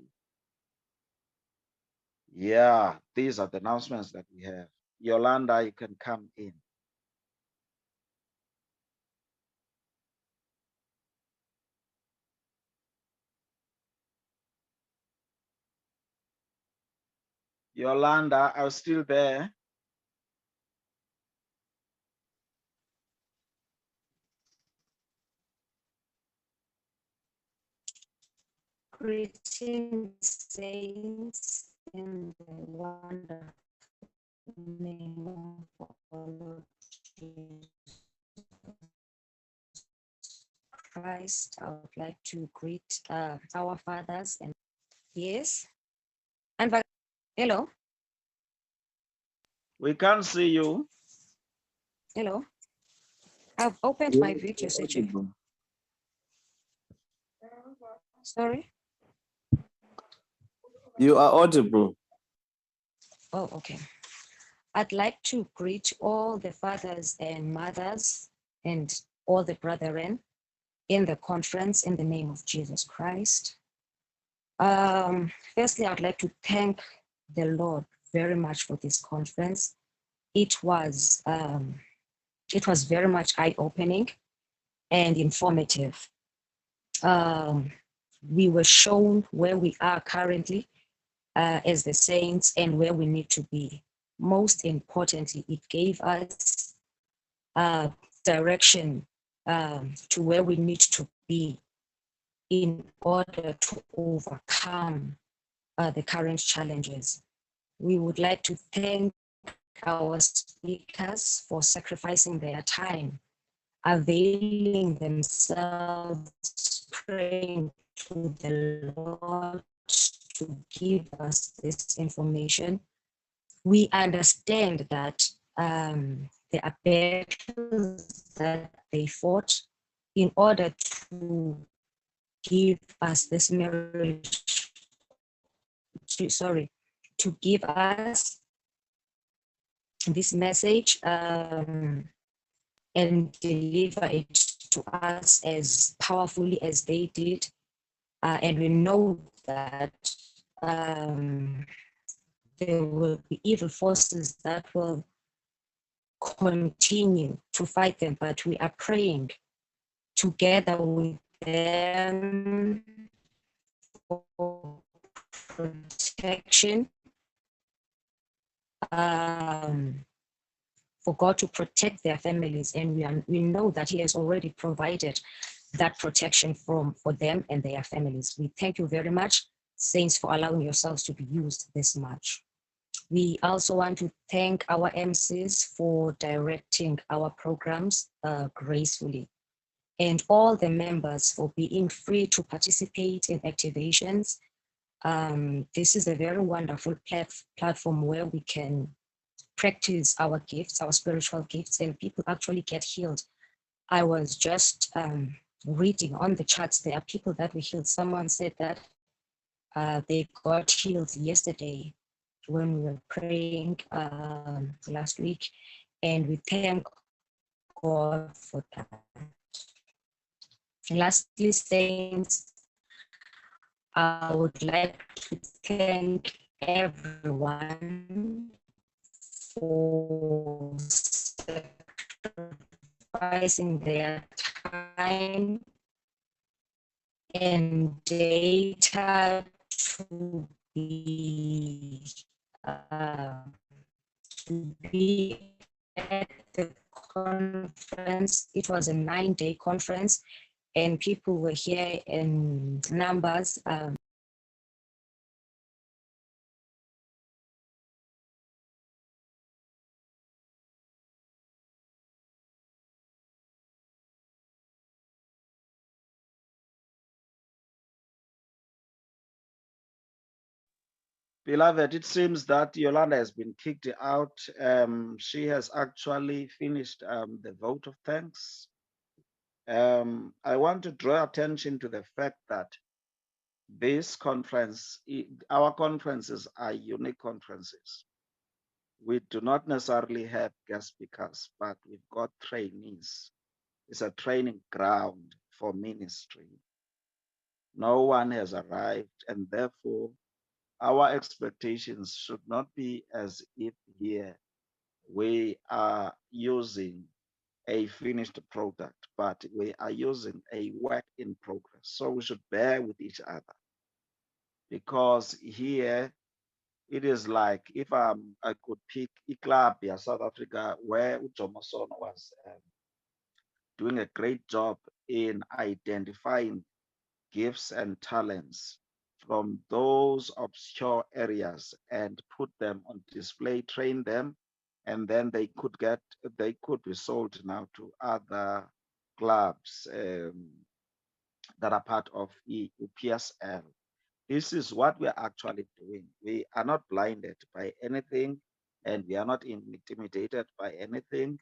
Speaker 3: yeah, these are the announcements that we have. Yolanda, you can come in. Yolanda, are you still there?
Speaker 11: Greetings, saints, in the wonderful name of our Lord Jesus Christ. I would like to greet our fathers and yes. And hello.
Speaker 3: We can't see you.
Speaker 11: Hello. I've opened my video, CJ. Sorry.
Speaker 12: You are audible.
Speaker 11: Oh, okay. I'd like to greet all the fathers and mothers and all the brethren in the conference in the name of Jesus Christ. Firstly, I'd like to thank the Lord very much for this conference. It was very much eye-opening and informative. We were shown where we are currently as the saints and where we need to be. Most importantly, it gave us direction to where we need to be in order to overcome the current challenges. We would like to thank our speakers for sacrificing their time, availing themselves, praying to the Lord to give us this information. We understand that there are battles that they fought in order to give us this marriage, to give us this message and deliver it to us as powerfully as they did. And we know that there will be evil forces that will continue to fight them, but we are praying together with them for protection, for God to protect their families, and we know that He has already provided that protection for them and their families. We thank you very much, saints, for allowing yourselves to be used this much. We also want to thank our MCs for directing our programs gracefully, and all the members for being free to participate in activations. This is a very wonderful platform where we can practice our gifts, our spiritual gifts, and people actually get healed. I was just reading on the charts, there are people that we healed. Someone said that they got healed yesterday when we were praying last week, and we thank God for that. Lastly, saints, I would like to thank everyone for sacrificing their time and data to be at the conference. It was a 9-day conference, and people were here in numbers.
Speaker 3: Beloved, it seems that Yolanda has been kicked out. She has actually finished the vote of thanks. I want to draw attention to the fact that this conference, our conferences are unique conferences. We do not necessarily have guest speakers, but we've got trainees. It's a training ground for ministry. No one has arrived, and therefore our expectations should not be as if here we are using a finished product, but we are using a work in progress. So we should bear with each other, because here it is like if I could pick a club in South Africa where Ujomoson was doing a great job in identifying gifts and talents. from those obscure areas and put them on display, train them, and then they could be sold now to other clubs that are part of PSL. This is what we are actually doing. We are not blinded by anything, and we are not intimidated by anything.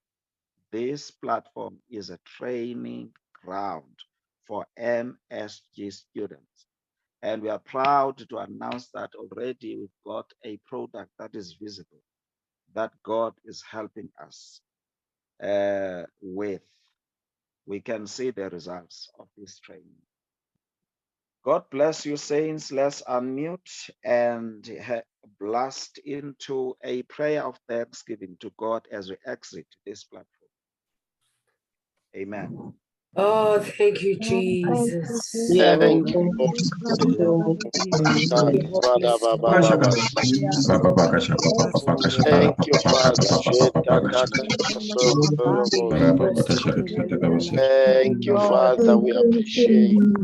Speaker 3: This platform is a training ground for MSG students. And we are proud to announce that already we've got a product that is visible, that God is helping us with. We can see the results of this training. God bless you, saints. Let's unmute and blast into a prayer of thanksgiving to God as we exit this platform. Amen.
Speaker 2: Oh, thank you, Jesus.
Speaker 6: Thank you, Lord. Thank you, Father. Thank you, Father. We appreciate you.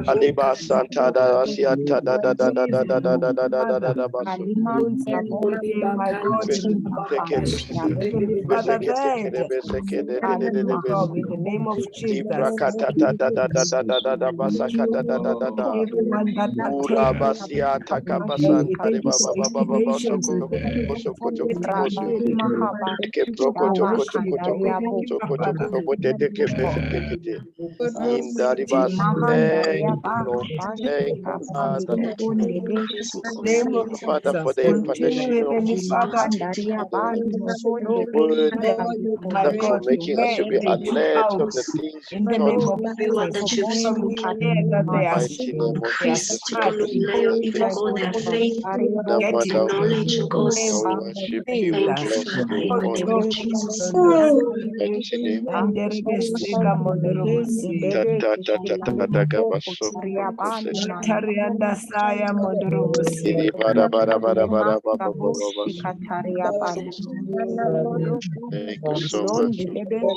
Speaker 6: Aliba Santa da Siata da da da da da da da da da da da da baso.
Speaker 5: Father, in the name of Jesus, everyone that
Speaker 6: Father, for the impartation of word, that for making us to be alert of the things you
Speaker 5: in the
Speaker 6: taught.
Speaker 5: name of
Speaker 2: Lord, that you've spoken.
Speaker 5: that they are
Speaker 6: Mighty name of
Speaker 2: Please
Speaker 6: Jesus,
Speaker 2: take a look, let people go their faith, get to knowledge and go
Speaker 6: we worship you, we
Speaker 2: Thank you,
Speaker 6: bless you,
Speaker 2: Father,
Speaker 6: we
Speaker 2: in the
Speaker 6: honor
Speaker 2: name of Jesus.
Speaker 6: mighty name of Jesus. Thank you so much.